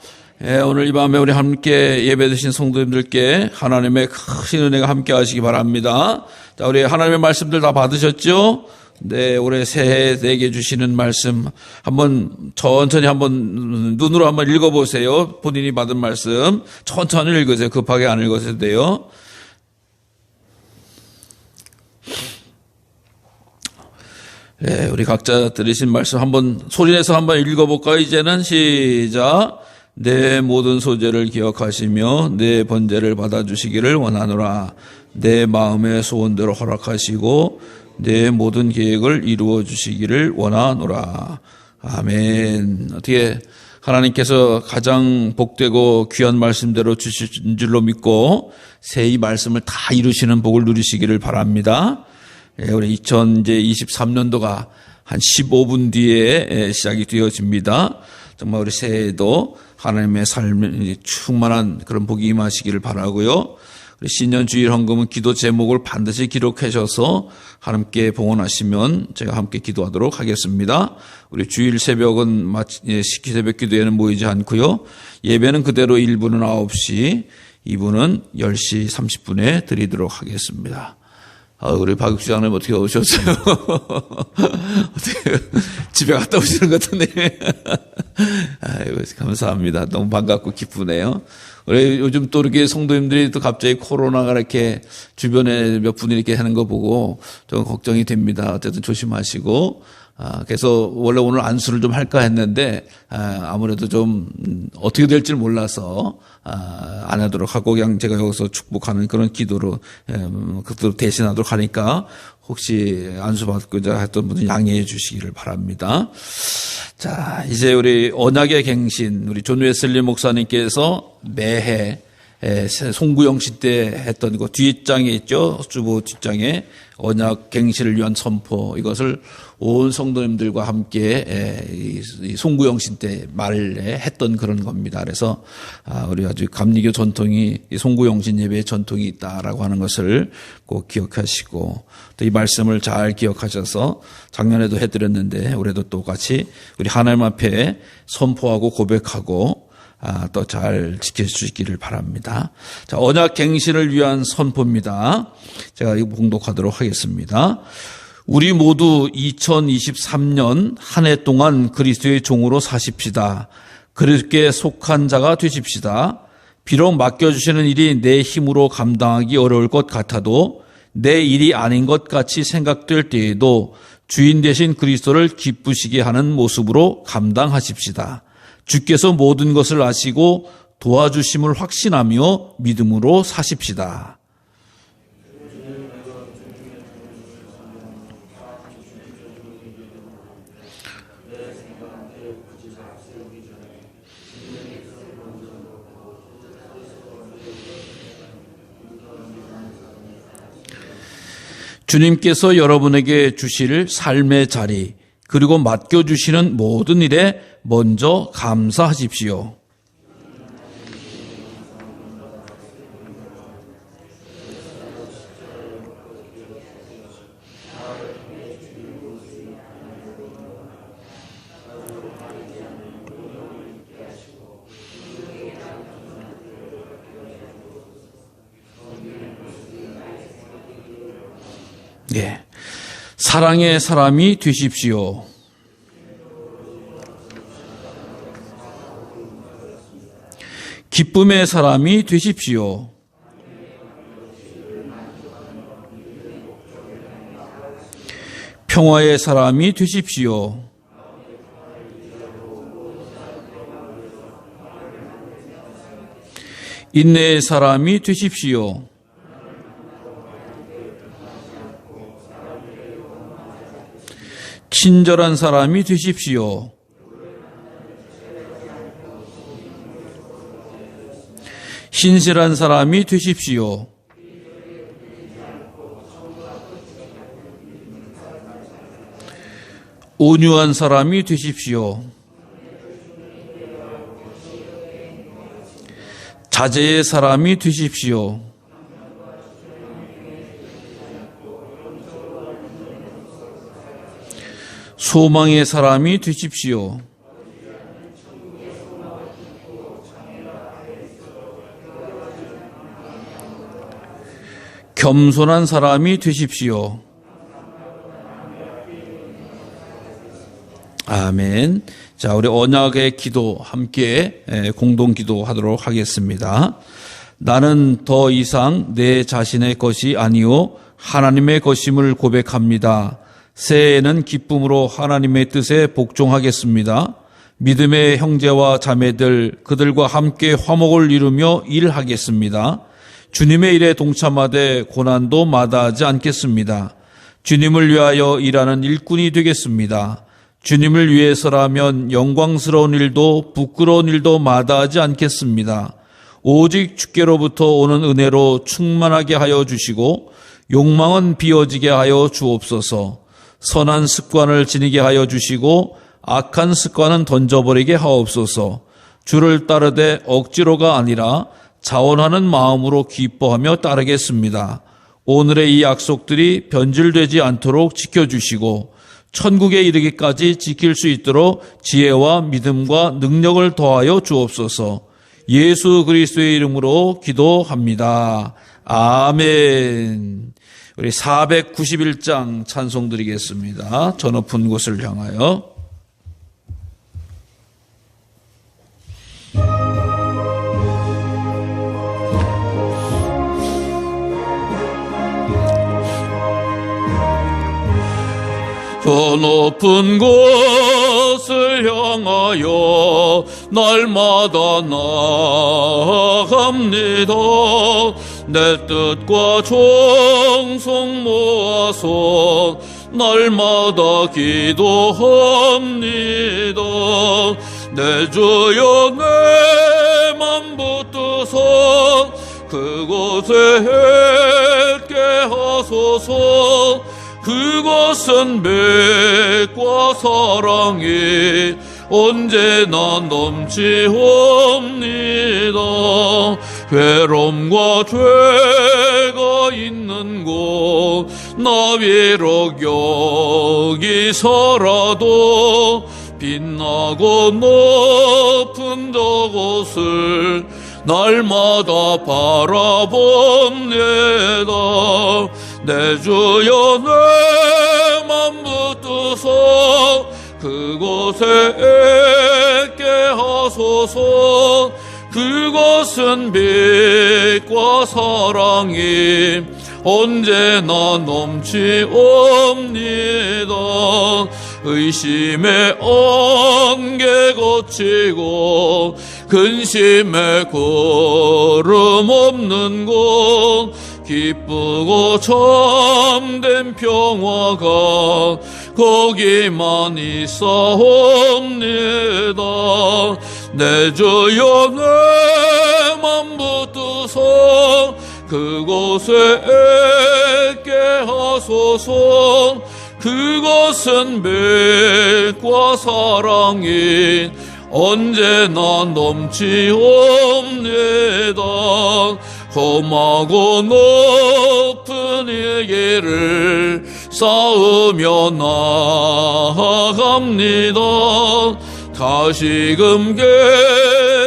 Speaker 1: 오늘 이 밤에 우리 함께 예배드신 성도님들께 하나님의 크신 은혜가 함께 하시기 바랍니다. 자, 우리 하나님의 말씀들 다 받으셨죠? 네, 올해 새해 내게 주시는 말씀 한번 천천히 한번 눈으로 한번 읽어보세요. 본인이 받은 말씀 천천히 읽으세요. 급하게 안 읽으셔도 돼요. 네, 우리 각자 들으신 말씀 한번 소리내서 한번 읽어볼까요? 이제는 시작. 내 모든 소재를 기억하시며 내 번제를 받아주시기를 원하노라. 내 마음의 소원대로 허락하시고 내 모든 계획을 이루어 주시기를 원하노라. 아멘. 어떻게 하나님께서 가장 복되고 귀한 말씀대로 주신 줄로 믿고 새해 이 말씀을 다 이루시는 복을 누리시기를 바랍니다. 우리 2023년도가 한 15분 뒤에 시작이 되어집니다. 정말 우리 새해에도 하나님의 삶에 충만한 그런 복이 임하시기를 바라고요. 우리 신년 주일 헌금은 기도 제목을 반드시 기록하셔서 하나님께 봉헌하시면 제가 함께 기도하도록 하겠습니다. 우리 주일 새벽은 새벽 기도에는 모이지 않고요. 예배는 그대로 1부는 9시, 2부는 10시 30분에 드리도록 하겠습니다. 우리 박육장님 어떻게 오셨어요? 어떻게 집에 갔다 오시는 것 같은데. 아이고, 감사합니다. 너무 반갑고 기쁘네요. 우리 요즘 또 이렇게 성도님들이 또 갑자기 코로나가 이렇게 주변에 몇 분이 이렇게 하는 거 보고 좀 걱정이 됩니다. 어쨌든 조심하시고. 그래서 원래 오늘 안수를 좀 할까 했는데, 아무래도 좀 어떻게 될지 몰라서, 안 하도록 하고 그냥 제가 여기서 축복하는 그런 기도로, 그것도 대신하도록 하니까 혹시 안수 받고자 했던 분들 양해해 주시기를 바랍니다. 자, 이제 우리 언약의 갱신, 우리 존 웨슬리 목사님께서 매해 송구영신 때 했던 거 뒷장에 있죠. 주보 뒷장에 언약 갱신을 위한 선포, 이것을 온 성도님들과 함께 이 송구영신 때 말에 했던 그런 겁니다. 그래서 우리 아주 감리교 전통이 이 송구영신 예배의 전통이 있다라고 하는 것을 꼭 기억하시고 또 이 말씀을 잘 기억하셔서 작년에도 해드렸는데 올해도 똑같이 우리 하나님 앞에 선포하고 고백하고 또 잘 지켜주시기를 바랍니다. 자, 언약 갱신을 위한 선포입니다. 제가 이거 봉독하도록 하겠습니다. 우리 모두 2023년 한 해 동안 그리스도의 종으로 사십시다. 그리스도께 속한 자가 되십시다. 비록 맡겨주시는 일이 내 힘으로 감당하기 어려울 것 같아도 내 일이 아닌 것 같이 생각될 때에도 주인 되신 그리스도를 기쁘시게 하는 모습으로 감당하십시다. 주께서 모든 것을 아시고 도와주심을 확신하며 믿음으로 사십시다. 주님께서 여러분에게 주실 삶의 자리, 그리고 맡겨주시는 모든 일에 먼저 감사하십시오. 예. 사랑의 사람이 되십시오. 기쁨의 사람이 되십시오. 평화의 사람이 되십시오. 인내의 사람이 되십시오. 친절한 사람이 되십시오. 신실한 사람이 되십시오. 온유한 사람이 되십시오. 자제의 사람이 되십시오. 소망의 사람이 되십시오. 겸손한 사람이 되십시오. 아멘. 자, 우리 언약의 기도 함께 공동 기도하도록 하겠습니다. 나는 더 이상 내 자신의 것이 아니요 하나님의 것임을 고백합니다. 새해에는 기쁨으로 하나님의 뜻에 복종하겠습니다. 믿음의 형제와 자매들, 그들과 함께 화목을 이루며 일하겠습니다. 주님의 일에 동참하되 고난도 마다하지 않겠습니다. 주님을 위하여 일하는 일꾼이 되겠습니다. 주님을 위해서라면 영광스러운 일도 부끄러운 일도 마다하지 않겠습니다. 오직 주께로부터 오는 은혜로 충만하게 하여 주시고 욕망은 비어지게 하여 주옵소서. 선한 습관을 지니게 하여 주시고 악한 습관은 던져버리게 하옵소서. 주를 따르되 억지로가 아니라 자원하는 마음으로 기뻐하며 따르겠습니다. 오늘의 이 약속들이 변질되지 않도록 지켜주시고 천국에 이르기까지 지킬 수 있도록 지혜와 믿음과 능력을 더하여 주옵소서. 예수 그리스도의 이름으로 기도합니다. 아멘. 우리 491장 찬송 드리겠습니다. 저 높은 곳을 향하여. 저 높은 곳을 향하여 날마다 나아갑니다. 내 뜻과 정성 모아서 날마다 기도합니다. 내 주여 내 맘 붙드사 그곳에 있게 하소서. 그것은 맥과 사랑이 언제나 넘치옵니다. 괴로움과 죄가 있는 곳 나 비록 여기서라도 빛나고 높은 저곳을 날마다 바라봅니다. 내 주여 내 맘 붙드사 그곳에 있게 하소서. 그것은 빛과 사랑이 언제나 넘치옵니다. 의심의 안개 거치고 근심의 구름 없는 곳 기쁘고 참된 평화가 거기만 있사옵니다. 내 주여 내 맘 붙드사 그곳에 있게 하소서. 그것은 빛과 사랑이 언제나 넘치옵니다. 험하고 높은 이 길을 쌓으며 나아갑니다. 다시금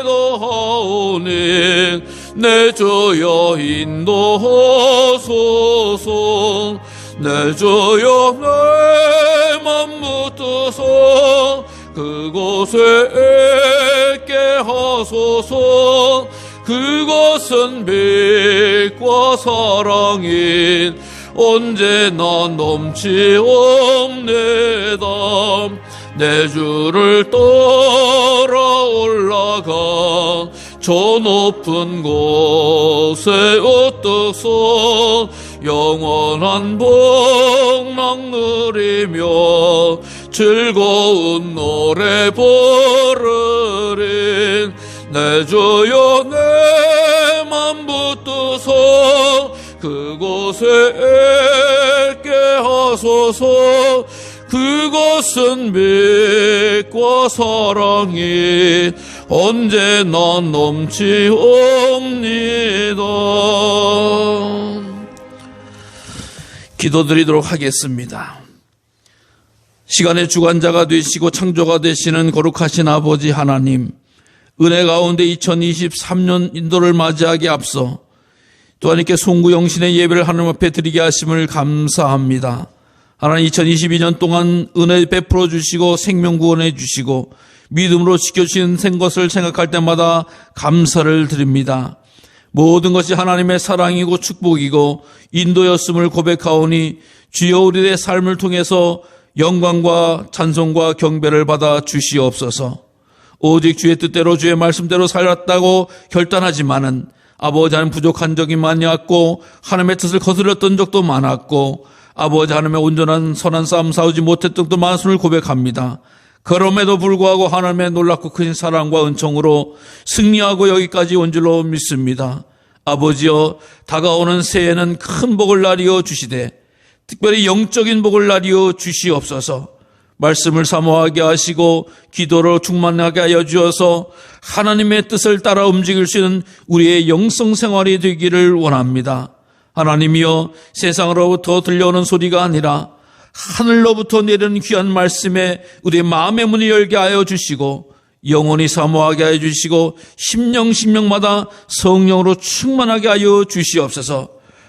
Speaker 1: 기도하오니 내 주여 인도하소서. 내 주여 내 맘 붙드사 그곳에 있게 하소서. 그것은 빛과 사랑이 언제나 넘치옵니다. 내 주를 따라 올라가 저 높은 곳에 우뚝서 영원한 복락 누리며 즐거운 노래 부르리. 내 주여 내 맘 붙드사 그곳에 있게 하소서. 그것은 빛과 사랑이 언제나 넘치옵니다. 기도드리도록 하겠습니다. 시간의 주관자가 되시고 창조가 되시는 거룩하신 아버지 하나님, 은혜 가운데 2023년 인도를 맞이하기 앞서 또 하나님께 송구영신의 예배를 하나님 앞에 드리게 하심을 감사합니다. 하나님 2022년 동안 은혜 베풀어 주시고 생명 구원해 주시고 믿음으로 지켜주신 것을 생각할 때마다 감사를 드립니다. 모든 것이 하나님의 사랑이고 축복이고 인도였음을 고백하오니 주여 우리의 삶을 통해서 영광과 찬송과 경배를 받아 주시옵소서. 오직 주의 뜻대로 주의 말씀대로 살았다고 결단하지만은 아버지 하나님 부족한 적이 많았고 하나님의 뜻을 거스렸던 적도 많았고 아버지 하나님의 온전한 선한 싸움 싸우지 못했던 또 만순을 고백합니다. 그럼에도 불구하고 하나님의 놀랍고 큰 사랑과 은총으로 승리하고 여기까지 온 줄로 믿습니다. 아버지여, 다가오는 새해에는 큰 복을 나리어 주시되 특별히 영적인 복을 나리어 주시옵소서. 말씀을 사모하게 하시고 기도로 충만하게 하여 주어서 하나님의 뜻을 따라 움직일 수 있는 우리의 영성 생활이 되기를 원합니다. 하나님이여, 세상으로부터 들려오는 소리가 아니라 하늘로부터 내리는 귀한 말씀에 우리의 마음의 문이 열게 하여 주시고 영원히 사모하게 하여 주시고 심령마다 성령으로 충만하게 하여 주시옵소서.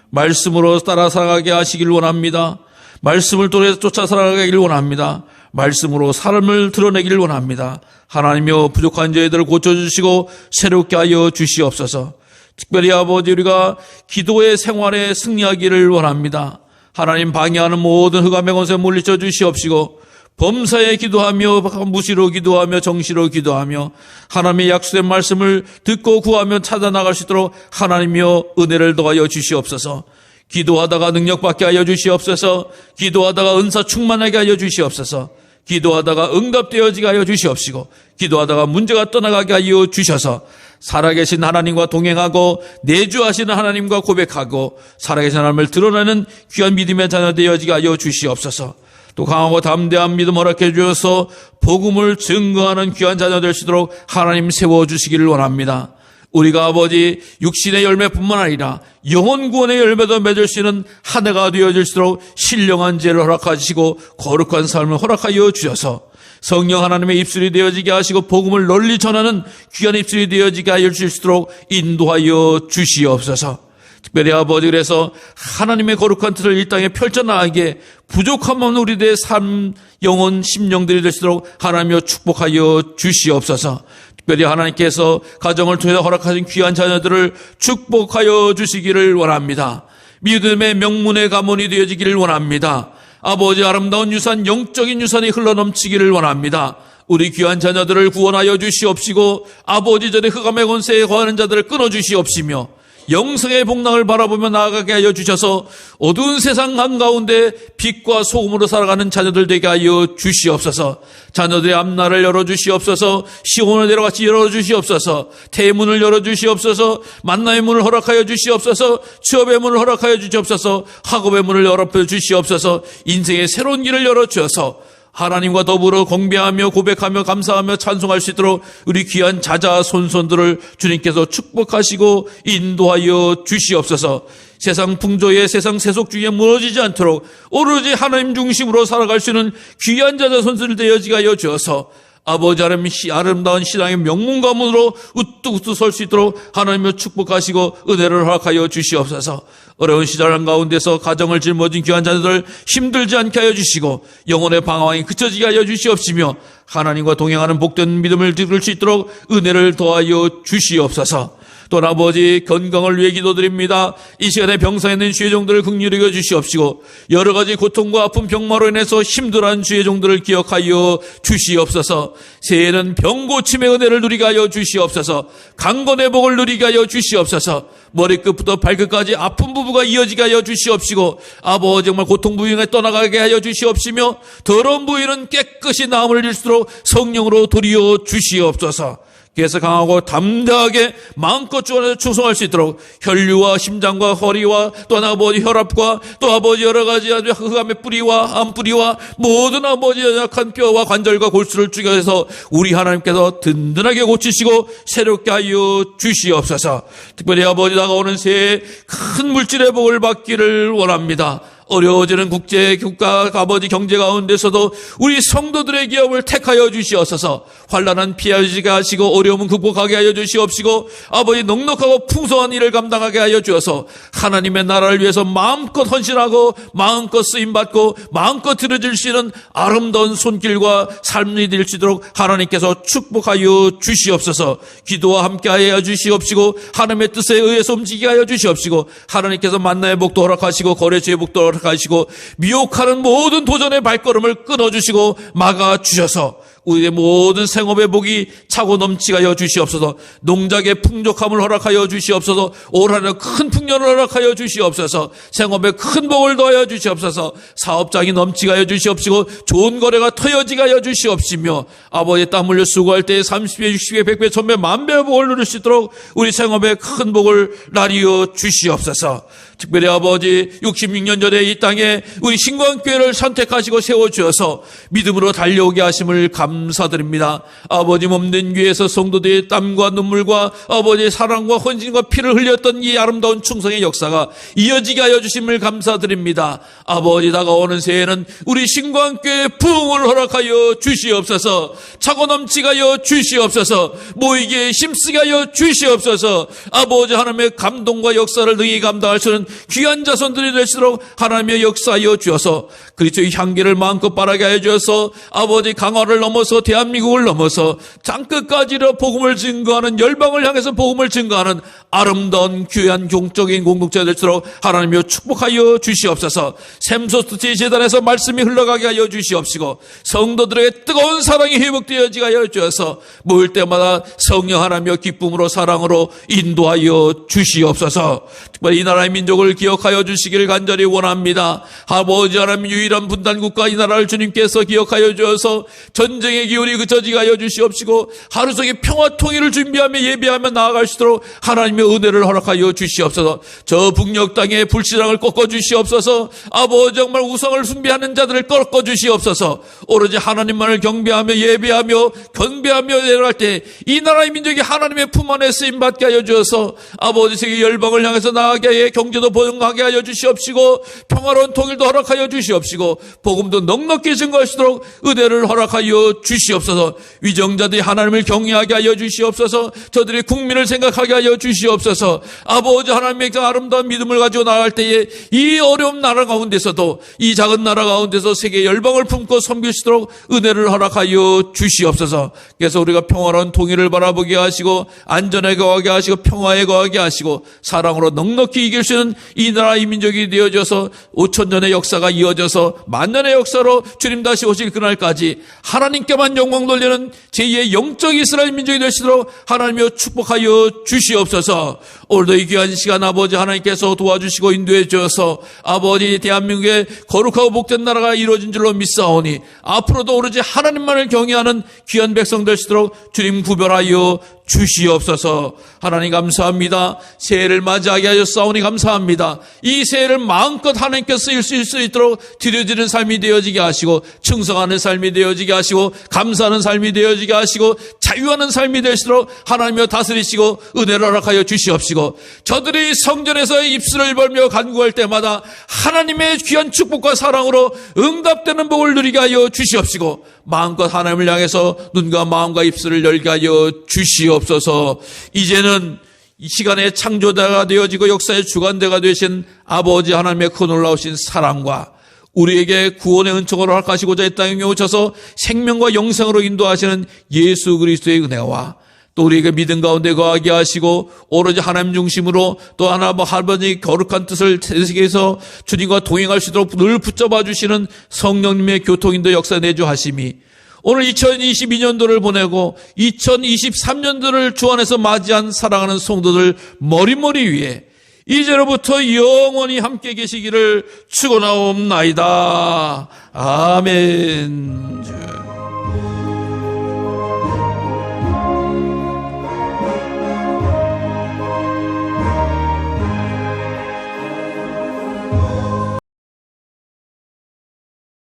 Speaker 1: 말씀으로 따라 살아가게 하시길 원합니다. 말씀을 쫓아 살아가길 원합니다. 말씀으로 삶을 드러내기를 원합니다. 하나님이여, 부족한 저희들을 고쳐주시고 새롭게 하여 주시옵소서. 특별히 아버지, 우리가 기도의 생활에 승리하기를 원합니다. 하나님, 방해하는 모든 흑암의 권세 물리쳐 주시옵시고 범사에 기도하며 무시로 기도하며 정시로 기도하며 하나님의 약속된 말씀을 듣고 구하며 찾아 나갈 수 있도록 하나님이여 은혜를 더하여 주시옵소서. 기도하다가 능력받게 하여 주시옵소서. 기도하다가 은사 충만하게 하여 주시옵소서. 기도하다가 응답되어지게 하여 주시옵시고 기도하다가 문제가 떠나가게 하여 주셔서 살아계신 하나님과 동행하고 내주하시는 하나님과 고백하고 살아계신 하나님을 드러내는 귀한 믿음의 자녀 되어지게 하여 주시옵소서. 또 강하고 담대한 믿음 허락해 주셔서 복음을 증거하는 귀한 자녀 될 수 있도록 하나님 세워주시기를 원합니다. 우리가 아버지 육신의 열매뿐만 아니라 영혼 구원의 열매도 맺을 수 있는 한 해가 되어질수록 신령한 죄를 허락하시고 거룩한 삶을 허락하여 주셔서 성령 하나님의 입술이 되어지게 하시고 복음을 널리 전하는 귀한 입술이 되어지게 하여 주실 수 있도록 인도하여 주시옵소서. 특별히 아버지, 그래서 하나님의 거룩한 뜻을 이 땅에 펼쳐나가게 부족함 없는 우리들의 삶, 영혼, 심령들이 될 수 있도록 하나님이여 축복하여 주시옵소서. 특별히 하나님께서 가정을 통해서 허락하신 귀한 자녀들을 축복하여 주시기를 원합니다. 믿음의 명문의 가문이 되어지기를 원합니다. 아버지, 아름다운 유산, 영적인 유산이 흘러넘치기를 원합니다. 우리 귀한 자녀들을 구원하여 주시옵시고 아버지 전에 흑암의 권세에 거하는 자들을 끊어주시옵시며 영성의 복락을 바라보며 나아가게 하여 주셔서 어두운 세상 한가운데 빛과 소금으로 살아가는 자녀들 되게 하여 주시옵소서. 자녀들의 앞날을 열어주시옵소서. 시온을 내려같이 열어주시옵소서. 태문을 열어주시옵소서. 만나의 문을 허락하여 주시옵소서. 취업의 문을 허락하여 주시옵소서. 학업의 문을 열어 주시옵소서. 인생의 새로운 길을 열어주셔서 하나님과 더불어 공배하며 고백하며 감사하며 찬송할 수 있도록 우리 귀한 자자 손손들을 주님께서 축복하시고 인도하여 주시옵소서. 세상 풍조에 세상 세속주의에 무너지지 않도록 오로지 하나님 중심으로 살아갈 수 있는 귀한 자자 손손을 되어지게 하여 주어서 아버지 하나님 아름다운 신앙의 명문 가문으로 우뚝우뚝 설 수 있도록 하나님을 축복하시고 은혜를 허락하여 주시옵소서. 어려운 시절 한가운데서 가정을 짊어진 귀한 자녀들 힘들지 않게 하여 주시고 영혼의 방황이 그쳐지게 하여 주시옵시며 하나님과 동행하는 복된 믿음을 들을 수 있도록 은혜를 더하여 주시옵소서. 또 아버지, 건강을 위해 기도드립니다. 이 시간에 병상에 있는 주의 종들을 긍휼히 여겨 주시옵시고 여러 가지 고통과 아픈 병마로 인해서 힘들어한 주의 종들을 기억하여 주시옵소서. 새해에는 병 고침의 은혜를 누리게 하여 주시옵소서. 강건의 복을 누리게 하여 주시옵소서. 머리끝부터 발끝까지 아픈 부부가 이어지게 하여 주시옵시고 아버지, 정말 고통 부위에 떠나가게 하여 주시옵시며 더러운 부위는 깨끗이 나음을 잃수록 성령으로 도리어 주시옵소서. 그래서 강하고 담대하게 마음껏 충성할 수 있도록 혈류와 심장과 허리와 또 아버지 혈압과 또 아버지 여러 가지 흑암의 뿌리와 암뿌리와 모든 아버지 연약한 뼈와 관절과 골수를 죽여서 우리 하나님께서 든든하게 고치시고 새롭게 하여 주시옵소서. 특별히 아버지, 다가오는 새해 큰 물질의 복을 받기를 원합니다. 어려워지는 국가 아버지 경제 가운데서도 우리 성도들의 기업을 택하여 주시옵소서. 환난은 피하시게 하시고 어려움은 극복하게 하여 주시옵시고 아버지, 넉넉하고 풍성한 일을 감당하게 하여 주어서 하나님의 나라를 위해서 마음껏 헌신하고 마음껏 쓰임받고 마음껏 들어질 수 있는 아름다운 손길과 삶이 될 수 있도록 하나님께서 축복하여 주시옵소서. 기도와 함께하여 주시옵시고 하나님의 뜻에 의해서 움직이게 하여 주시옵시고 하나님께서 만나의 복도 허락하시고 거래주의 복도 허락하시고 미혹하는 모든 도전의 발걸음을 끊어주시고 막아주셔서 우리의 모든 생업의 복이 차고 넘치게 주시옵소서. 농작의 풍족함을 허락하여 주시옵소서. 올 한해 큰 풍년을 허락하여 주시옵소서. 생업에 큰 복을 더하여 주시옵소서. 사업장이 넘치게 하여 주시옵시고 좋은 거래가 터여지게 하여 주시옵시며 아버지 땀 흘려 수고할 때 30배, 60배, 100배, 1000배, 만배의 복을 누릴 수 있도록 우리 생업에 큰 복을 나리어 주시옵소서. 특별히 아버지 66년 전에 이 땅에 우리 신광교회를 선택하시고 세워주셔서 믿음으로 달려오게 하심을 감사드립니다. 아버지 몸된 교회에서 성도들의 땀과 눈물과 아버지의 사랑과 헌신과 피를 흘렸던 이 아름다운 충성의 역사가 이어지게 하여 주심을 감사드립니다. 아버지 다가오는 새해에는 우리 신광교회 부흥을 허락하여 주시옵소서. 차고 넘치게 하여 주시옵소서. 모이기에 힘쓰게 하여 주시옵소서. 아버지 하나님의 감동과 역사를 능히 감당할 수 있는 귀한 자손들이 될수록 하나님의 역사하여 주어서 그리스도의 향기를 마음껏 바라게 하여 주어서 아버지 강화를 넘어서 대한민국을 넘어서 땅끝까지로 복음을 증거하는 열방을 향해서 복음을 증거하는 아름다운 귀한 종적인 공동체가 될수록 하나님이여 축복하여 주시옵소서. 샘소스티 재단에서 말씀이 흘러가게 하여 주시옵시고 성도들에게 뜨거운 사랑이 회복되어지게 하여 주어서 모일 때마다 성령 하나님이여 기쁨으로 사랑으로 인도하여 주시옵소서. 특별히 이 나라의 민족을 기억하여 주시기를 간절히 원합니다. 아버지 하나님 유일한 분단국가 이 나라를 주님께서 기억하여 주어서 전쟁의 기운이 그쳐지게 하여 주시옵시고 하루 종일 평화 통일을 준비하며 예배하며 나아갈 수 있도록 하나님의 은혜를 허락하여 주시옵소서. 저 북녘 땅의 불신앙을 꺾어 주시옵소서. 아버지 정말 우상을 숭배하는 자들을 꺾어 주시옵소서. 오로지 하나님만을 경배하며 예배하며 경배하며 내려갈 때 이 나라의 민족이 하나님의 품 안에 쓰임받게 하여 주어서 아버지 세계 열방을 향해서 나아가게 해 경제도 번영하게 하여 주시옵시고 평화로운 통일도 허락하여 주시옵시고 복음도 넉넉히 증거할 수 있도록 은혜를 허락하여 주시옵소서. 위정자들이 하나님을 경외하게 하여 주시옵소서. 저들이 국민을 생각하게 하여 주시옵소서. 아버지 하나님의 그 아름다운 믿음을 가지고 나아갈 때에 이 어려운 나라 가운데서도 이 작은 나라 가운데서 세계 열방을 품고 섬길 수 있도록 은혜를 허락하여 주시옵소서. 그래서 우리가 평화로운 통일을 바라보게 하시고 안전에 거하게 하시고 평화에 거하게 하시고 사랑으로 넉넉히 이길 수 있는 이 나라의 민족이 되어져서 5000년의 역사가 이어져서 만년의 역사로 주님 다시 오실 그날까지 하나님께만 영광 돌리는 제2의 영적 이스라엘 민족이 되시도록 하나님이여 축복하여 주시옵소서. 오늘도 이 귀한 시간 아버지 하나님께서 도와주시고 인도해 주셔서 아버지 대한민국의 거룩하고 복된 나라가 이루어진 줄로 믿사오니 앞으로도 오로지 하나님만을 경외하는 귀한 백성 되시도록 주님 구별하여 주시옵소서. 하나님 감사합니다. 새해를 맞이하게 하셨사오니 감사합니다. 이 새해를 마음껏 하나님께 쓰일 수 있도록 드려지는 삶이 되어지게 하시고 충성하는 삶이 되어지게 하시고 감사하는 삶이 되어지게 하시고 자유하는 삶이 되시도록 하나님이여 다스리시고 은혜를 허락하여 주시옵시고 저들이 성전에서 입술을 벌며 간구할 때마다 하나님의 귀한 축복과 사랑으로 응답되는 복을 누리게 하여 주시옵시고 마음껏 하나님을 향해서 눈과 마음과 입술을 열게 하여 주시옵소서. 이제는 이 시간에 창조자가 되어지고 역사의 주관자가 되신 아버지 하나님의 그 놀라우신 사랑과 우리에게 구원의 은총을 허락하시고자 이 땅에 오셔서 생명과 영생으로 인도하시는 예수 그리스도의 은혜와 또 우리에게 믿음 가운데 거하게 하시고 오로지 하나님 중심으로 또 하나님의 거룩한 뜻을 세계에서 주님과 동행할 수 있도록 늘 붙잡아 주시는 성령님의 교통인도 역사 내주 하심이 오늘 2022년도를 보내고 2023년도를 주 안에서 맞이한 사랑하는 성도들 머리머리 위에 이제로부터 영원히 함께 계시기를 축원하옵나이다. 아멘.